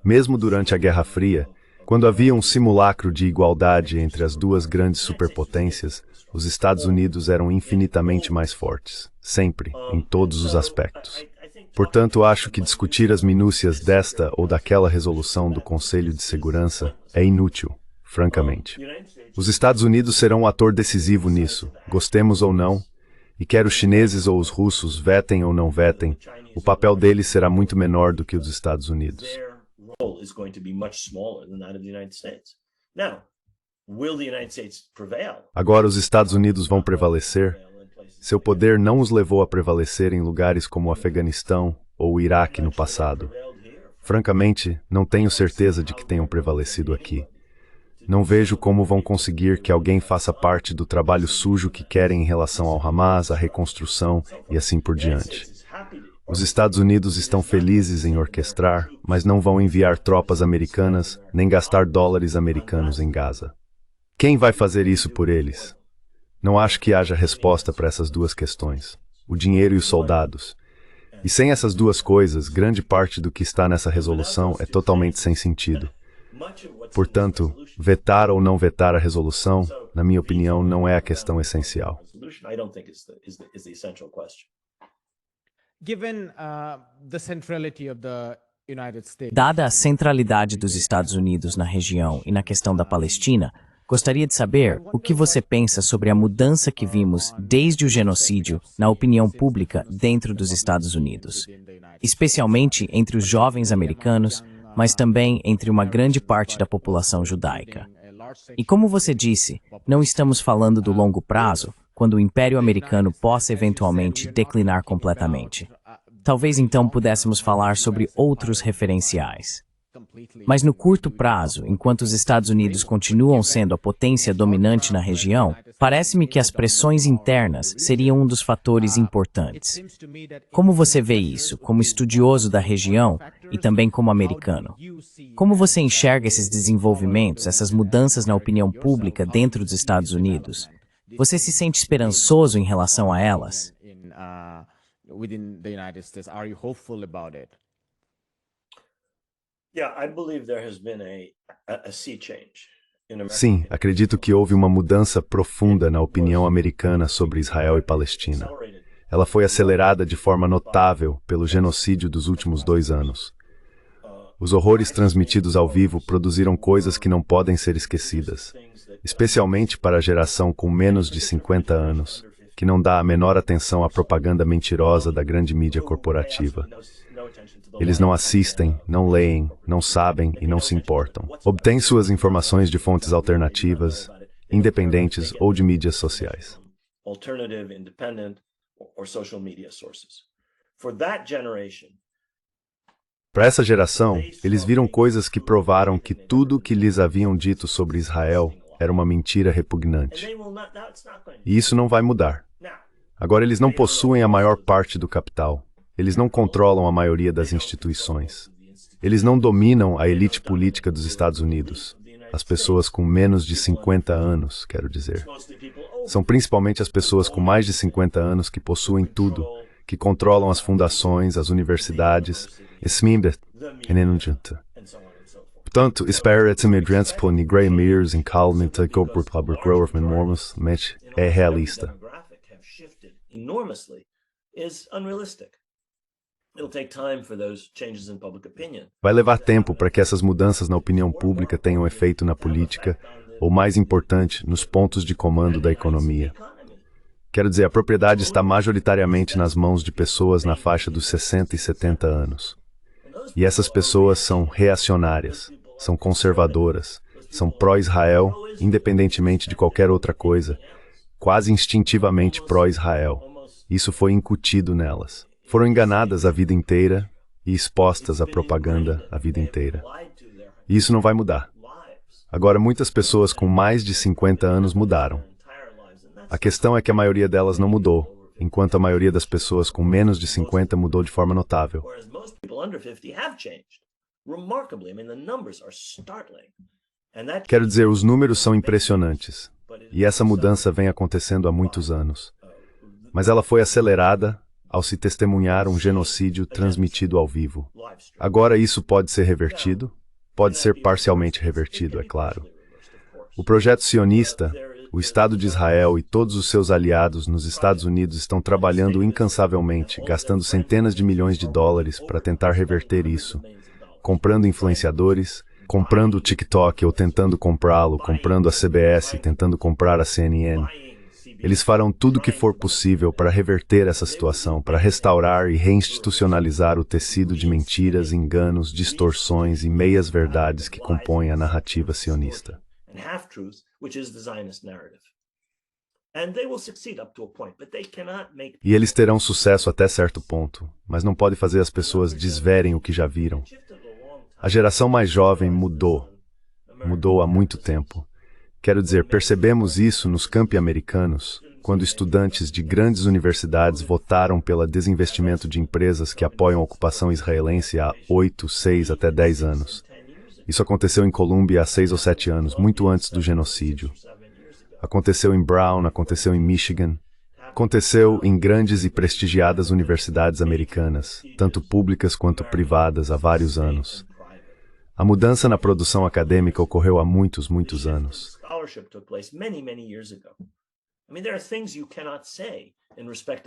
Mesmo durante a Guerra Fria, quando havia um simulacro de igualdade entre as duas grandes superpotências, os Estados Unidos eram infinitamente mais fortes, sempre, em todos os aspectos. Portanto, acho que discutir as minúcias desta ou daquela resolução do Conselho de Segurança é inútil, francamente. Os Estados Unidos serão um ator decisivo nisso, gostemos ou não, e quer os chineses ou os russos vetem ou não vetem, o papel deles será muito menor do que o dos Estados Unidos. Agora os Estados Unidos vão prevalecer? Seu poder não os levou a prevalecer em lugares como o Afeganistão ou o Iraque no passado. Francamente, não tenho certeza de que tenham prevalecido aqui. Não vejo como vão conseguir que alguém faça parte do trabalho sujo que querem em relação ao Hamas, à reconstrução e assim por diante. Os Estados Unidos estão felizes em orquestrar, mas não vão enviar tropas americanas nem gastar dólares americanos em Gaza. Quem vai fazer isso por eles? Não acho que haja resposta para essas duas questões, o dinheiro e os soldados. E sem essas duas coisas, grande parte do que está nessa resolução é totalmente sem sentido. Portanto, vetar ou não vetar a resolução, na minha opinião, não é a questão essencial. Dada a centralidade dos Estados Unidos na região e na questão da Palestina, gostaria de saber o que você pensa sobre a mudança que vimos desde o genocídio na opinião pública dentro dos Estados Unidos, especialmente entre os jovens americanos, mas também entre uma grande parte da população judaica. E como você disse, não estamos falando do longo prazo, quando o Império Americano possa eventualmente declinar completamente. Talvez então pudéssemos falar sobre outros referenciais. Mas no curto prazo, enquanto os Estados Unidos continuam sendo a potência dominante na região, parece-me que as pressões internas seriam um dos fatores importantes. Como você vê isso, como estudioso da região e também como americano? Como você enxerga esses desenvolvimentos, essas mudanças na opinião pública dentro dos Estados Unidos? Você se sente esperançoso em relação a elas? Sim, acredito que houve uma mudança profunda na opinião americana sobre Israel e Palestina. Ela foi acelerada de forma notável pelo genocídio dos últimos 2 anos. Os horrores transmitidos ao vivo produziram coisas que não podem ser esquecidas, especialmente para a geração com menos de 50 anos, que não dá a menor atenção à propaganda mentirosa da grande mídia corporativa. Eles não assistem, não leem, não sabem e não se importam. Obtêm suas informações de fontes alternativas, independentes ou de mídias sociais. Alternative, independent, or social media sources. For that generation, para essa geração, eles viram coisas que provaram que tudo o que lhes haviam dito sobre Israel era uma mentira repugnante. E isso não vai mudar. Agora, eles não possuem a maior parte do capital. Eles não controlam a maioria das instituições. Eles não dominam a elite política dos Estados Unidos. As pessoas com menos de 50 anos, quero dizer. São principalmente as pessoas com mais de 50 anos que possuem tudo, que controlam as fundações, as universidades, portanto, espera-se imigrantes por Negre Mears em Calmita, Republic Growth Mormons, é realista. Vai levar tempo para que essas mudanças na opinião pública tenham efeito na política, ou mais importante, nos pontos de comando da economia. Quero dizer, a propriedade está majoritariamente nas mãos de pessoas na faixa dos 60 e 70 anos. E essas pessoas são reacionárias, são conservadoras, são pró-Israel, independentemente de qualquer outra coisa, quase instintivamente pró-Israel. Isso foi incutido nelas. Foram enganadas a vida inteira e expostas à propaganda a vida inteira. E isso não vai mudar. Agora, muitas pessoas com mais de 50 anos mudaram. A questão é que a maioria delas não mudou, enquanto a maioria das pessoas com menos de 50 mudou de forma notável. Quero dizer, os números são impressionantes, e essa mudança vem acontecendo há muitos anos. Mas ela foi acelerada ao se testemunhar um genocídio transmitido ao vivo. Agora isso pode ser revertido? Pode ser parcialmente revertido, é claro. O projeto sionista, o Estado de Israel e todos os seus aliados nos Estados Unidos estão trabalhando incansavelmente, gastando centenas de milhões de dólares para tentar reverter isso, comprando influenciadores, comprando o TikTok ou tentando comprá-lo, comprando a CBS, tentando comprar a CNN. Eles farão tudo o que for possível para reverter essa situação, para restaurar e reinstitucionalizar o tecido de mentiras, enganos, distorções e meias-verdades que compõem a narrativa sionista. E eles terão sucesso até certo ponto, mas não pode fazer as pessoas desverem o que já viram. A geração mais jovem mudou há muito tempo. Quero dizer, percebemos isso nos campi americanos, quando estudantes de grandes universidades votaram pelo desinvestimento de empresas que apoiam a ocupação israelense há 8, 6 até 10 anos. Isso aconteceu em Colômbia há 6 ou 7 anos, muito antes do genocídio. Aconteceu em Brown, aconteceu em Michigan. Aconteceu em grandes e prestigiadas universidades americanas, tanto públicas quanto privadas, há vários anos. A mudança na produção acadêmica ocorreu há muitos, muitos anos.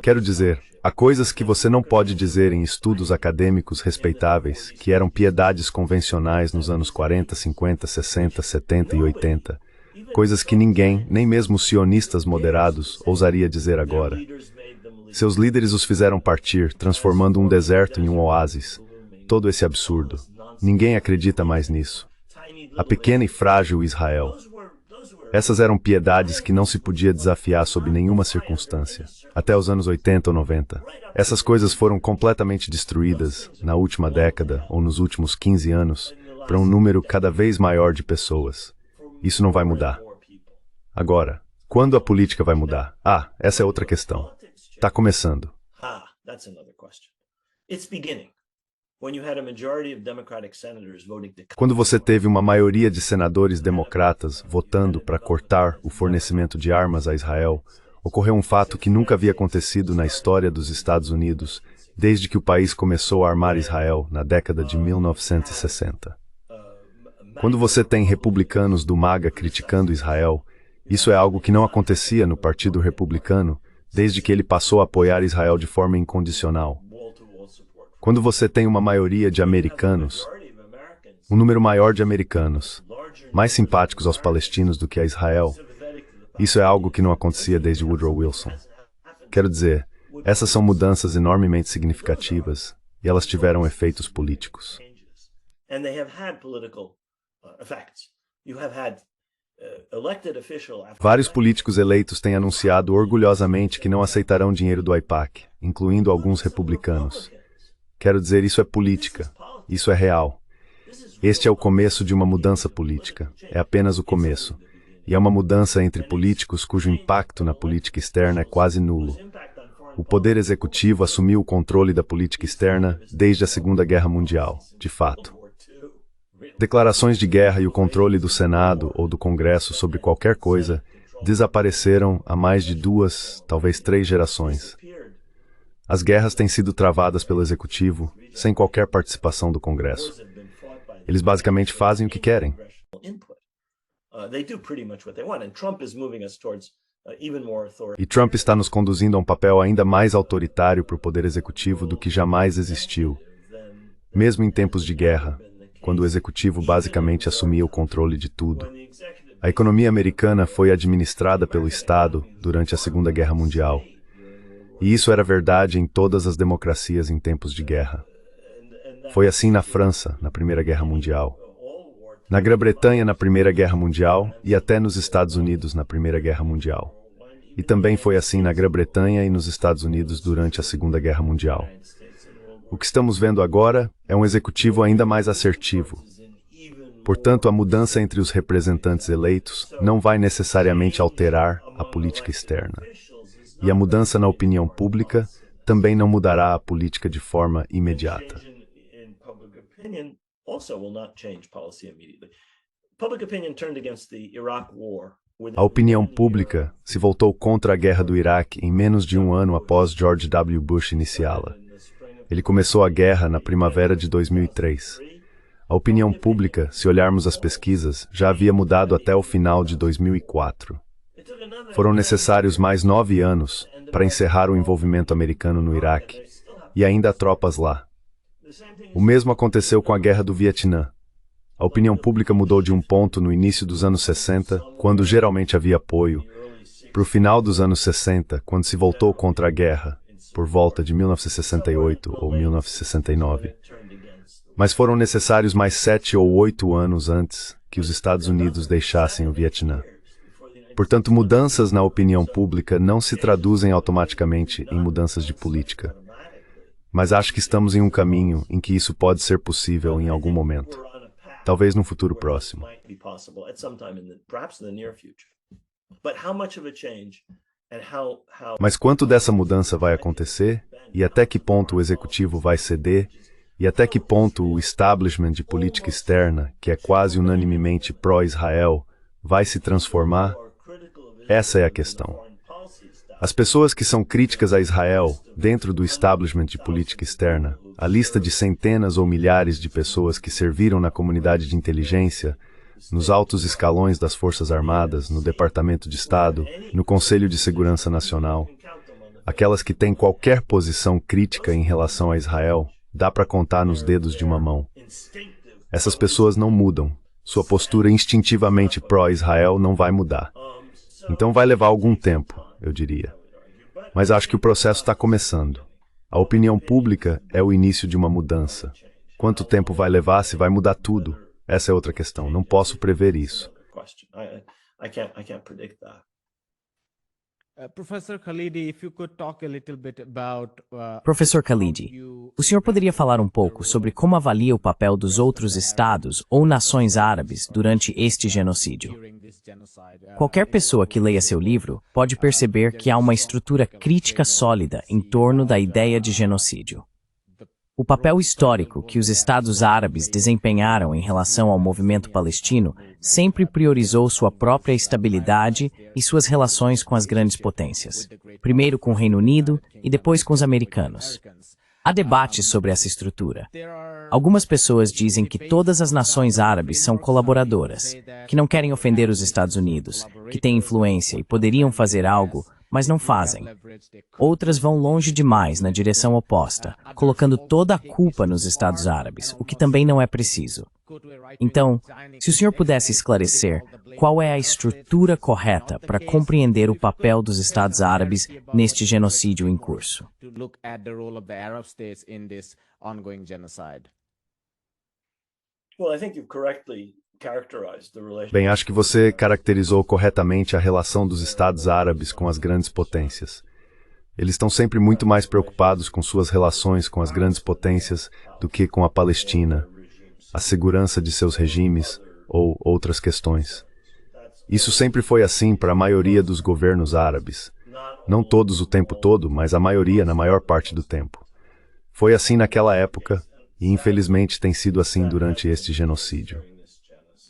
Quero dizer, há coisas que você não pode dizer em estudos acadêmicos respeitáveis, que eram piedades convencionais nos anos 40, 50, 60, 70 e 80. Coisas que ninguém, nem mesmo os sionistas moderados, ousaria dizer agora. Seus líderes os fizeram partir, transformando um deserto em um oásis. Todo esse absurdo. Ninguém acredita mais nisso. A pequena e frágil Israel. Essas eram piedades que não se podia desafiar sob nenhuma circunstância, até os anos 80 ou 90. Essas coisas foram completamente destruídas, na última década ou nos últimos 15 anos, para um número cada vez maior de pessoas. Isso não vai mudar. Agora, quando a política vai mudar? Essa é outra questão. Está começando. Quando você teve uma maioria de senadores democratas votando para cortar o fornecimento de armas a Israel, ocorreu um fato que nunca havia acontecido na história dos Estados Unidos desde que o país começou a armar Israel na década de 1960. Quando você tem republicanos do MAGA criticando Israel, isso é algo que não acontecia no Partido Republicano desde que ele passou a apoiar Israel de forma incondicional. Quando você tem uma maioria de americanos, um número maior de americanos, mais simpáticos aos palestinos do que a Israel, isso é algo que não acontecia desde Woodrow Wilson. Quero dizer, essas são mudanças enormemente significativas e elas tiveram efeitos políticos. Vários políticos eleitos têm anunciado orgulhosamente que não aceitarão dinheiro do AIPAC, incluindo alguns republicanos. Quero dizer, isso é política. Isso é real. Este é o começo de uma mudança política. É apenas o começo. E é uma mudança entre políticos cujo impacto na política externa é quase nulo. O poder executivo assumiu o controle da política externa desde a Segunda Guerra Mundial, de fato. Declarações de guerra e o controle do Senado ou do Congresso sobre qualquer coisa desapareceram há mais de 2, talvez 3 gerações. As guerras têm sido travadas pelo Executivo, sem qualquer participação do Congresso. Eles basicamente fazem o que querem. E Trump está nos conduzindo a um papel ainda mais autoritário para o poder executivo do que jamais existiu. Mesmo em tempos de guerra, quando o executivo basicamente assumia o controle de tudo. A economia americana foi administrada pelo Estado durante a Segunda Guerra Mundial. E isso era verdade em todas as democracias em tempos de guerra. Foi assim na França, na Primeira Guerra Mundial. Na Grã-Bretanha, na Primeira Guerra Mundial, e até nos Estados Unidos, na Primeira Guerra Mundial. E também foi assim na Grã-Bretanha e nos Estados Unidos durante a Segunda Guerra Mundial. O que estamos vendo agora é um executivo ainda mais assertivo. Portanto, a mudança entre os representantes eleitos não vai necessariamente alterar a política externa. E a mudança na opinião pública também não mudará a política de forma imediata. A opinião pública se voltou contra a guerra do Iraque em menos de um ano após George W. Bush iniciá-la. Ele começou a guerra na primavera de 2003. A opinião pública, se olharmos as pesquisas, já havia mudado até o final de 2004. Foram necessários mais 9 anos para encerrar o envolvimento americano no Iraque, e ainda há tropas lá. O mesmo aconteceu com a Guerra do Vietnã. A opinião pública mudou de um ponto no início dos anos 60, quando geralmente havia apoio, para o final dos anos 60, quando se voltou contra a guerra, por volta de 1968 ou 1969. Mas foram necessários mais 7 ou 8 anos antes que os Estados Unidos deixassem o Vietnã. Portanto, mudanças na opinião pública não se traduzem automaticamente em mudanças de política. Mas acho que estamos em um caminho em que isso pode ser possível em algum momento. Talvez no futuro próximo. Mas quanto dessa mudança vai acontecer? E até que ponto o executivo vai ceder? E até que ponto o establishment de política externa, que é quase unanimemente pró-Israel, vai se transformar? Essa é a questão. As pessoas que são críticas a Israel, dentro do establishment de política externa, a lista de centenas ou milhares de pessoas que serviram na comunidade de inteligência, nos altos escalões das Forças Armadas, no Departamento de Estado, no Conselho de Segurança Nacional, aquelas que têm qualquer posição crítica em relação a Israel, dá para contar nos dedos de uma mão. Essas pessoas não mudam. Sua postura instintivamente pró-Israel não vai mudar. Então vai levar algum tempo, eu diria. Mas acho que o processo está começando. A opinião pública é o início de uma mudança. Quanto tempo vai levar, se vai mudar tudo? Essa é outra questão. Não posso prever isso. Professor Khalidi, if you could talk a little bit about, Professor Khalidi, o senhor poderia falar um pouco sobre como avalia o papel dos outros estados ou nações árabes durante este genocídio? during this genocide? Qualquer pessoa que leia seu livro pode perceber que há uma estrutura crítica sólida em torno da ideia de genocídio. O papel histórico que os Estados Árabes desempenharam em relação ao movimento palestino sempre priorizou sua própria estabilidade e suas relações com as grandes potências, primeiro com o Reino Unido e depois com os americanos. Há debates sobre essa estrutura. Algumas pessoas dizem que todas as nações árabes são colaboradoras, que não querem ofender os Estados Unidos, que têm influência e poderiam fazer algo, mas não fazem. Outras vão longe demais na direção oposta, colocando toda a culpa nos Estados Árabes, o que também não é preciso. Então, se o senhor pudesse esclarecer qual é a estrutura correta para compreender o papel dos Estados Árabes neste genocídio em curso. Well, I think you've correctly characterized the relationship. Bem, acho que você caracterizou corretamente a relação dos Estados Árabes com as grandes potências. Eles estão sempre muito mais preocupados com suas relações com as grandes potências do que com a Palestina, a segurança de seus regimes ou outras questões. Isso sempre foi assim para a maioria dos governos árabes. Não todos o tempo todo, mas a maioria na maior parte do tempo. Foi assim naquela época e infelizmente tem sido assim durante este genocídio.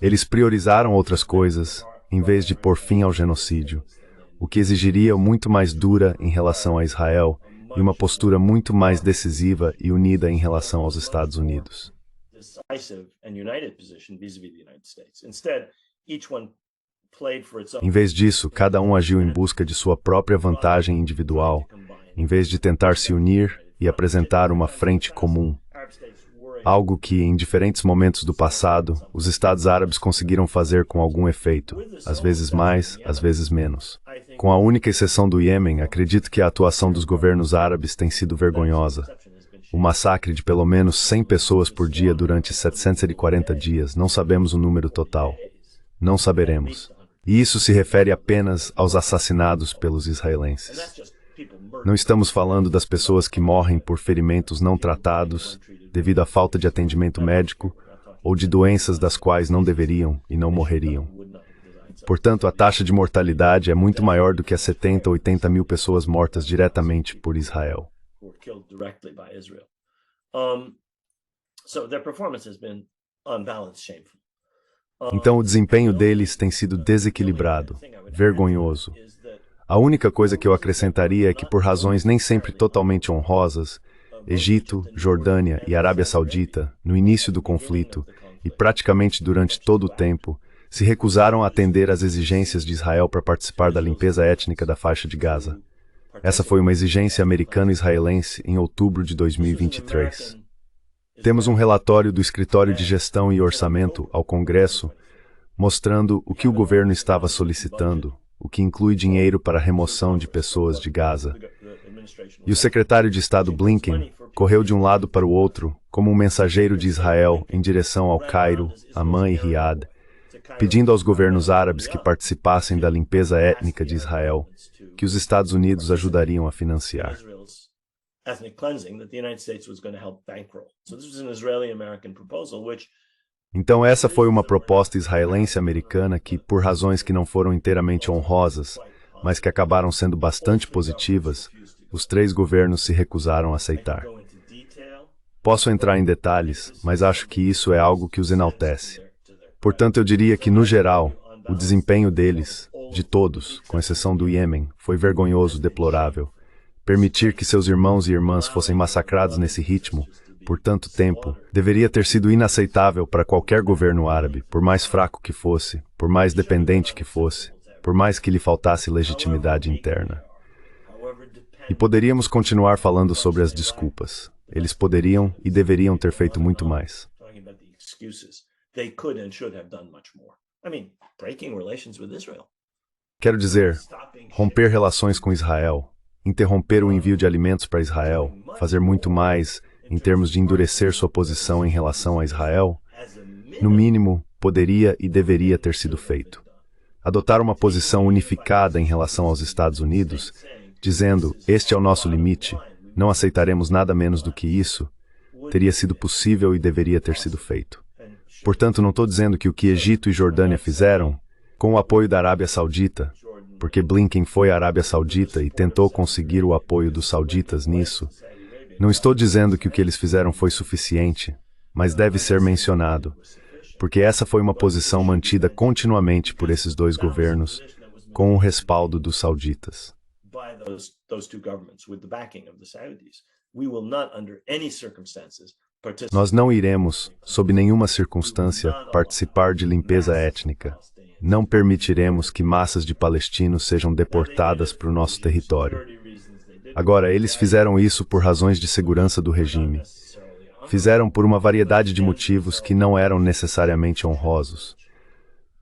Eles priorizaram outras coisas em vez de pôr fim ao genocídio, o que exigiria muito mais dura em relação a Israel e uma postura muito mais decisiva e unida em relação aos Estados Unidos. Em vez disso, cada um agiu em busca de sua própria vantagem individual, em vez de tentar se unir e apresentar uma frente comum. Algo que, em diferentes momentos do passado, os Estados Árabes conseguiram fazer com algum efeito, às vezes mais, às vezes menos. Com a única exceção do Iêmen, acredito que a atuação dos governos árabes tem sido vergonhosa. O massacre de pelo menos 100 pessoas por dia durante 740 dias, não sabemos o número total. Não saberemos. E isso se refere apenas aos assassinados pelos israelenses. Não estamos falando das pessoas que morrem por ferimentos não tratados, devido à falta de atendimento médico, ou de doenças das quais não deveriam e não morreriam. Portanto, a taxa de mortalidade é muito maior do que as 70 ou 80 mil pessoas mortas diretamente por Israel. Então, o desempenho deles tem sido desequilibrado, vergonhoso. A única coisa que eu acrescentaria é que, por razões nem sempre totalmente honrosas, Egito, Jordânia e Arábia Saudita, no início do conflito, e praticamente durante todo o tempo, se recusaram a atender às exigências de Israel para participar da limpeza étnica da faixa de Gaza. Essa foi uma exigência americano-israelense em outubro de 2023. Temos um relatório do Escritório de Gestão e Orçamento ao Congresso mostrando o que o governo estava solicitando, o que inclui dinheiro para a remoção de pessoas de Gaza. E o secretário de Estado Blinken correu de um lado para o outro como um mensageiro de Israel em direção ao Cairo, Amã e Riad, pedindo aos governos árabes que participassem da limpeza étnica de Israel, que os Estados Unidos ajudariam a financiar. Então essa foi uma proposta israelense-americana que, por razões que não foram inteiramente honrosas, mas que acabaram sendo bastante positivas, os três governos se recusaram a aceitar. Posso entrar em detalhes, mas acho que isso é algo que os enaltece. Portanto, eu diria que, no geral, o desempenho deles, de todos, com exceção do Iêmen, foi vergonhoso, deplorável. Permitir que seus irmãos e irmãs fossem massacrados nesse ritmo, por tanto tempo, deveria ter sido inaceitável para qualquer governo árabe, por mais fraco que fosse, por mais dependente que fosse, por mais que lhe faltasse legitimidade interna. E poderíamos continuar falando sobre as desculpas. Eles poderiam e deveriam ter feito muito mais. Quero dizer, romper relações com Israel, interromper o envio de alimentos para Israel, fazer muito mais em termos de endurecer sua posição em relação a Israel, no mínimo, poderia e deveria ter sido feito. Adotar uma posição unificada em relação aos Estados Unidos, dizendo, este é o nosso limite, não aceitaremos nada menos do que isso, teria sido possível e deveria ter sido feito. Portanto, não estou dizendo que o que Egito e Jordânia fizeram, com o apoio da Arábia Saudita, porque Blinken foi à Arábia Saudita e tentou conseguir o apoio dos sauditas nisso, não estou dizendo que o que eles fizeram foi suficiente, mas deve ser mencionado, porque essa foi uma posição mantida continuamente por esses dois governos, com o respaldo dos sauditas. Nós não iremos, sob nenhuma circunstância, participar de limpeza étnica, não permitiremos que massas de palestinos sejam deportadas para o nosso território. Agora, eles fizeram isso por razões de segurança do regime. Fizeram por uma variedade de motivos que não eram necessariamente honrosos.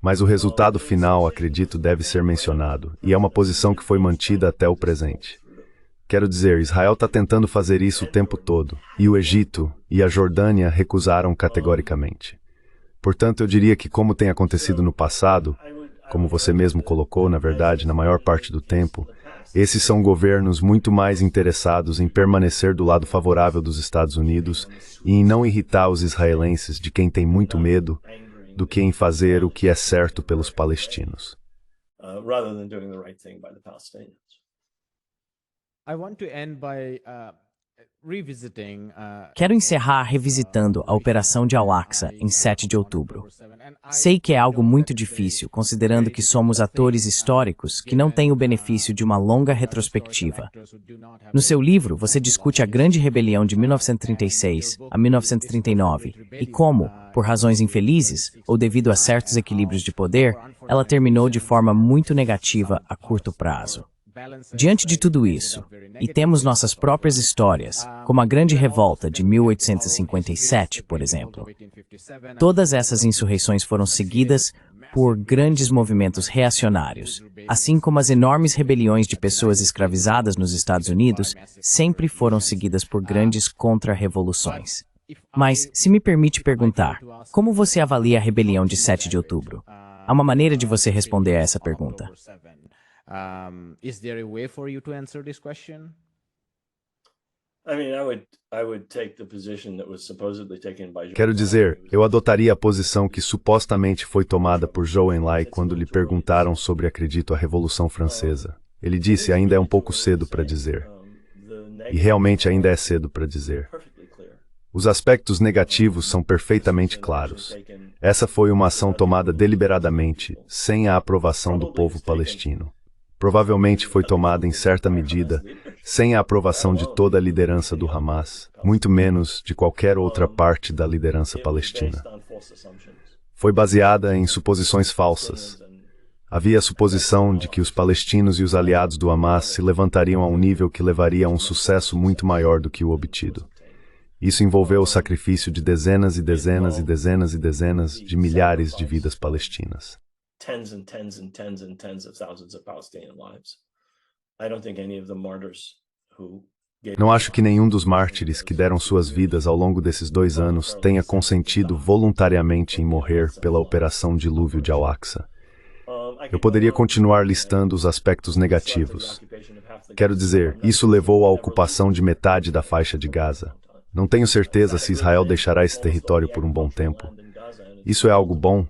Mas o resultado final, acredito, deve ser mencionado, e é uma posição que foi mantida até o presente. Quero dizer, Israel está tentando fazer isso o tempo todo, e o Egito e a Jordânia recusaram categoricamente. Portanto, eu diria que, como tem acontecido no passado, como você mesmo colocou, na verdade, na maior parte do tempo, esses são governos muito mais interessados em permanecer do lado favorável dos Estados Unidos e em não irritar os israelenses, de quem tem muito medo, do que em fazer o que é certo pelos palestinos. Rather than doing the right thing by the Palestinians. I want to end by revisiting. Quero encerrar revisitando a Operação de Al-Aqsa em 7 de outubro. Sei que é algo muito difícil, considerando que somos atores históricos que não têm o benefício de uma longa retrospectiva. No seu livro, você discute a Grande Rebelião de 1936 a 1939 e como, por razões infelizes ou devido a certos equilíbrios de poder, ela terminou de forma muito negativa a curto prazo. Diante de tudo isso, e temos nossas próprias histórias, como a Grande Revolta de 1857, por exemplo. Todas essas insurreições foram seguidas por grandes movimentos reacionários, assim como as enormes rebeliões de pessoas escravizadas nos Estados Unidos sempre foram seguidas por grandes contra-revoluções. Mas, se me permite perguntar, como você avalia a rebelião de 7 de outubro? Há uma maneira de você responder a essa pergunta. Is there a way for you to answer this question? I mean, I would take the position that was supposedly taken by. Quero dizer, eu adotaria a posição que supostamente foi tomada por Zhou Enlai quando lhe perguntaram sobre, acredito, a Revolução Francesa. Ele disse, ainda é um pouco cedo para dizer. E realmente ainda é cedo para dizer. Os aspectos negativos são perfeitamente claros. Essa foi uma ação tomada deliberadamente, sem a aprovação do povo palestino. Provavelmente foi tomada em certa medida, sem a aprovação de toda a liderança do Hamas, muito menos de qualquer outra parte da liderança palestina. Foi baseada em suposições falsas. Havia a suposição de que os palestinos e os aliados do Hamas se levantariam a um nível que levaria a um sucesso muito maior do que o obtido. Isso envolveu o sacrifício de dezenas e dezenas e dezenas e dezenas de milhares de vidas palestinas. Tens and tens and tens and tens of thousands of Palestinian lives. I don't think any of the martyrs who Não acho que nenhum dos mártires que deram suas vidas ao longo desses 2 anos tenha consentido voluntariamente em morrer pela Operação Dilúvio de Al-Aqsa. Eu poderia continuar listando os aspectos negativos. Quero dizer, isso levou à ocupação de metade da faixa de Gaza. Não tenho certeza se Israel deixará esse território por um bom tempo. Isso é algo bom?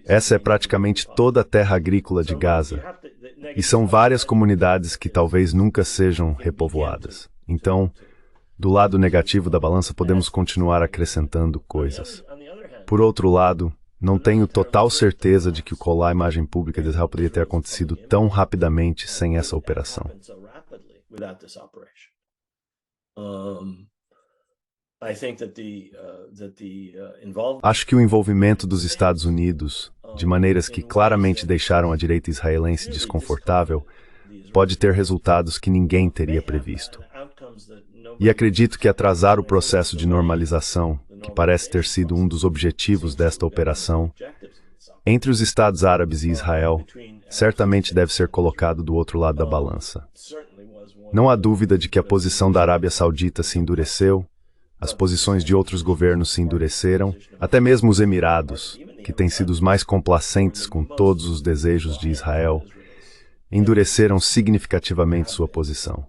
Essa é praticamente toda a terra agrícola de Gaza. E são várias comunidades que talvez nunca sejam repovoadas. Então, do lado negativo da balança, podemos continuar acrescentando coisas. Por outro lado, não tenho total certeza de que o colar à imagem pública de Israel poderia ter acontecido tão rapidamente sem essa operação. Acho que o envolvimento dos Estados Unidos, de maneiras que claramente deixaram a direita israelense desconfortável, pode ter resultados que ninguém teria previsto. E acredito que atrasar o processo de normalização, que parece ter sido um dos objetivos desta operação, entre os Estados Árabes e Israel, certamente deve ser colocado do outro lado da balança. Não há dúvida de que a posição da Arábia Saudita se endureceu, as posições de outros governos se endureceram, até mesmo os Emirados, que têm sido os mais complacentes com todos os desejos de Israel, endureceram significativamente sua posição.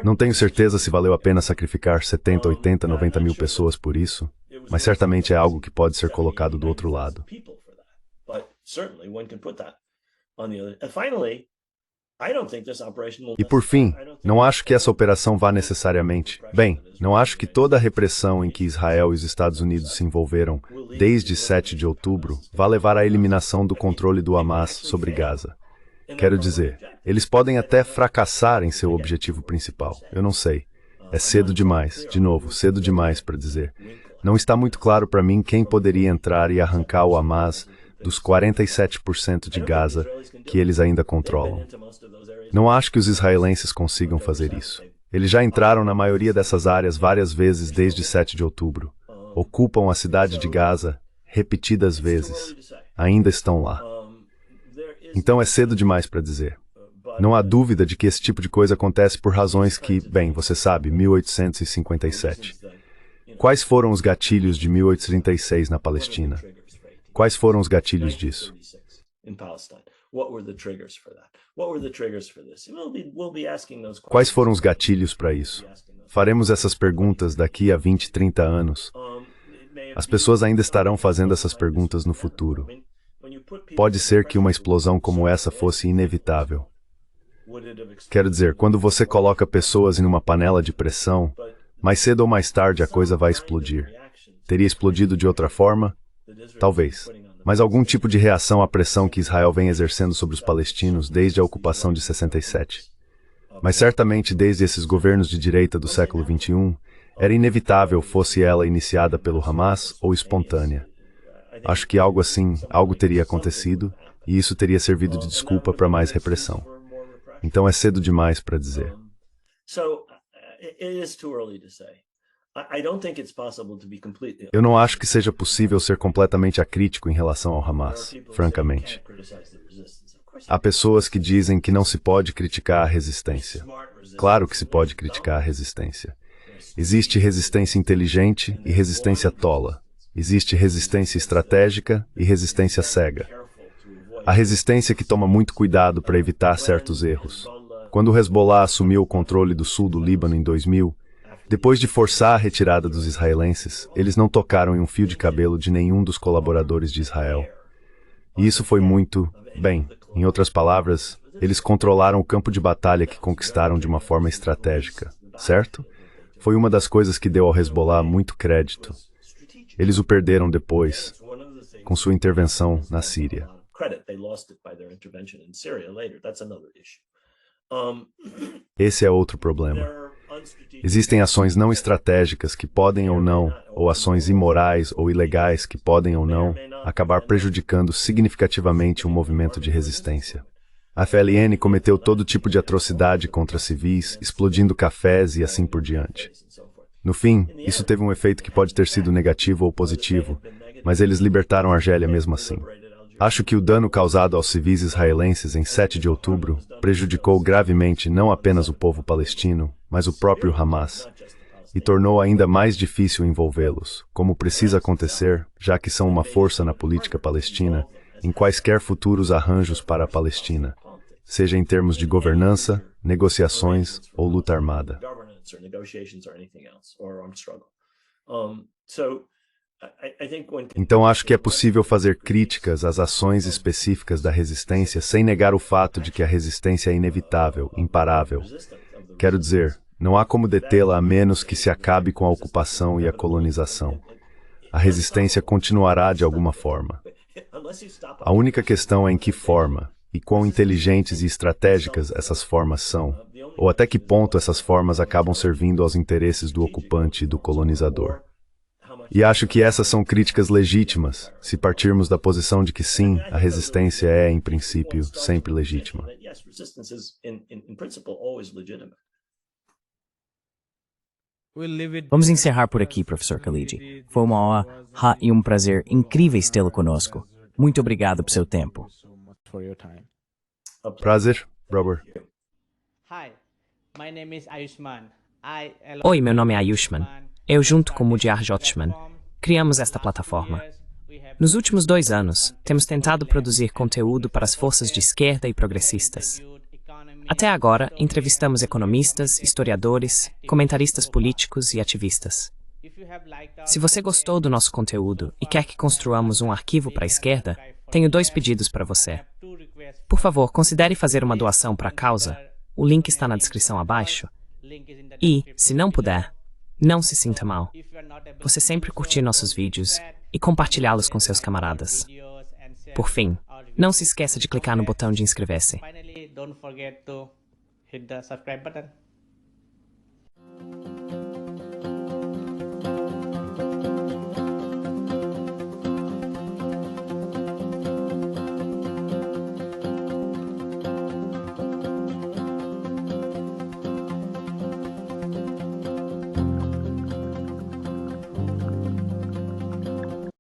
Não tenho certeza se valeu a pena sacrificar 70, 80, 90 mil pessoas por isso, mas certamente é algo que pode ser colocado do outro lado. E por fim, não acho que essa operação vá necessariamente... Bem, não acho que toda a repressão em que Israel e os Estados Unidos se envolveram desde 7 de outubro vá levar à eliminação do controle do Hamas sobre Gaza. Quero dizer, eles podem até fracassar em seu objetivo principal. Eu não sei. É cedo demais. De novo, cedo demais para dizer. Não está muito claro para mim quem poderia entrar e arrancar o Hamas dos 47% de Gaza que eles ainda controlam. Não acho que os israelenses consigam fazer isso. Eles já entraram na maioria dessas áreas várias vezes desde 7 de outubro. Ocupam a cidade de Gaza repetidas vezes. Ainda estão lá. Então é cedo demais para dizer. Não há dúvida de que esse tipo de coisa acontece por razões que, bem, você sabe, 1857. Quais foram os gatilhos de 1836 na Palestina? Quais foram os gatilhos disso? Quais foram os gatilhos para isso? Faremos essas perguntas daqui a 20, 30 anos. As pessoas ainda estarão fazendo essas perguntas no futuro. Pode ser que uma explosão como essa fosse inevitável. Quero dizer, quando você coloca pessoas em uma panela de pressão, mais cedo ou mais tarde a coisa vai explodir. Teria explodido de outra forma? Talvez. Mas algum tipo de reação à pressão que Israel vem exercendo sobre os palestinos desde a ocupação de 67. Mas certamente desde esses governos de direita do século XXI, era inevitável fosse ela iniciada pelo Hamas ou espontânea. Acho que algo assim, algo teria acontecido, e isso teria servido de desculpa para mais repressão. Então é cedo demais para dizer. Eu não acho que seja possível ser completamente acrítico em relação ao Hamas, francamente. Há pessoas que dizem que não se pode criticar a resistência. Claro que se pode criticar a resistência. Existe resistência inteligente e resistência tola. Existe resistência estratégica e resistência cega. A resistência que toma muito cuidado para evitar certos erros. Quando o Hezbollah assumiu o controle do sul do Líbano em 2000, depois de forçar a retirada dos israelenses, eles não tocaram em um fio de cabelo de nenhum dos colaboradores de Israel. E isso foi muito, bem, em outras palavras, eles controlaram o campo de batalha que conquistaram de uma forma estratégica, certo? Foi uma das coisas que deu ao Hezbollah muito crédito. Eles o perderam depois, com sua intervenção na Síria. Esse é outro problema. Existem ações não estratégicas que podem ou não, ou ações imorais ou ilegais que podem ou não, acabar prejudicando significativamente um movimento de resistência. A FLN cometeu todo tipo de atrocidade contra civis, explodindo cafés e assim por diante. No fim, isso teve um efeito que pode ter sido negativo ou positivo, mas eles libertaram Argélia mesmo assim. Acho que o dano causado aos civis israelenses em 7 de outubro prejudicou gravemente não apenas o povo palestino, mas o próprio Hamas, e tornou ainda mais difícil envolvê-los, como precisa acontecer, já que são uma força na política palestina, em quaisquer futuros arranjos para a Palestina, seja em termos de governança, negociações ou luta armada. Então acho que é possível fazer críticas às ações específicas da resistência sem negar o fato de que a resistência é inevitável, imparável. Quero dizer, não há como detê-la a menos que se acabe com a ocupação e a colonização. A resistência continuará de alguma forma. A única questão é em que forma, e quão inteligentes e estratégicas essas formas são, ou até que ponto essas formas acabam servindo aos interesses do ocupante e do colonizador. E acho que essas são críticas legítimas, se partirmos da posição de que sim, a resistência é, em princípio, sempre legítima. Vamos encerrar por aqui, professor Khalid. Foi uma honra e um prazer incríveis tê-lo conosco. Muito obrigado por seu tempo. Prazer, Robert. Oi, meu nome é Ayushman. Eu, junto com Mudyar Jyothishman, criamos esta plataforma. Nos últimos 2 anos, temos tentado produzir conteúdo para as forças de esquerda e progressistas. Até agora, entrevistamos economistas, historiadores, comentaristas políticos e ativistas. Se você gostou do nosso conteúdo e quer que construamos um arquivo para a esquerda, tenho 2 pedidos para você. Por favor, considere fazer uma doação para a causa. O link está na descrição abaixo. E, se não puder, não se sinta mal. Você sempre curtir nossos vídeos e compartilhá-los com seus camaradas. Por fim, não se esqueça de clicar no botão de inscrever-se. Finally, don't forget to hit the subscribe button.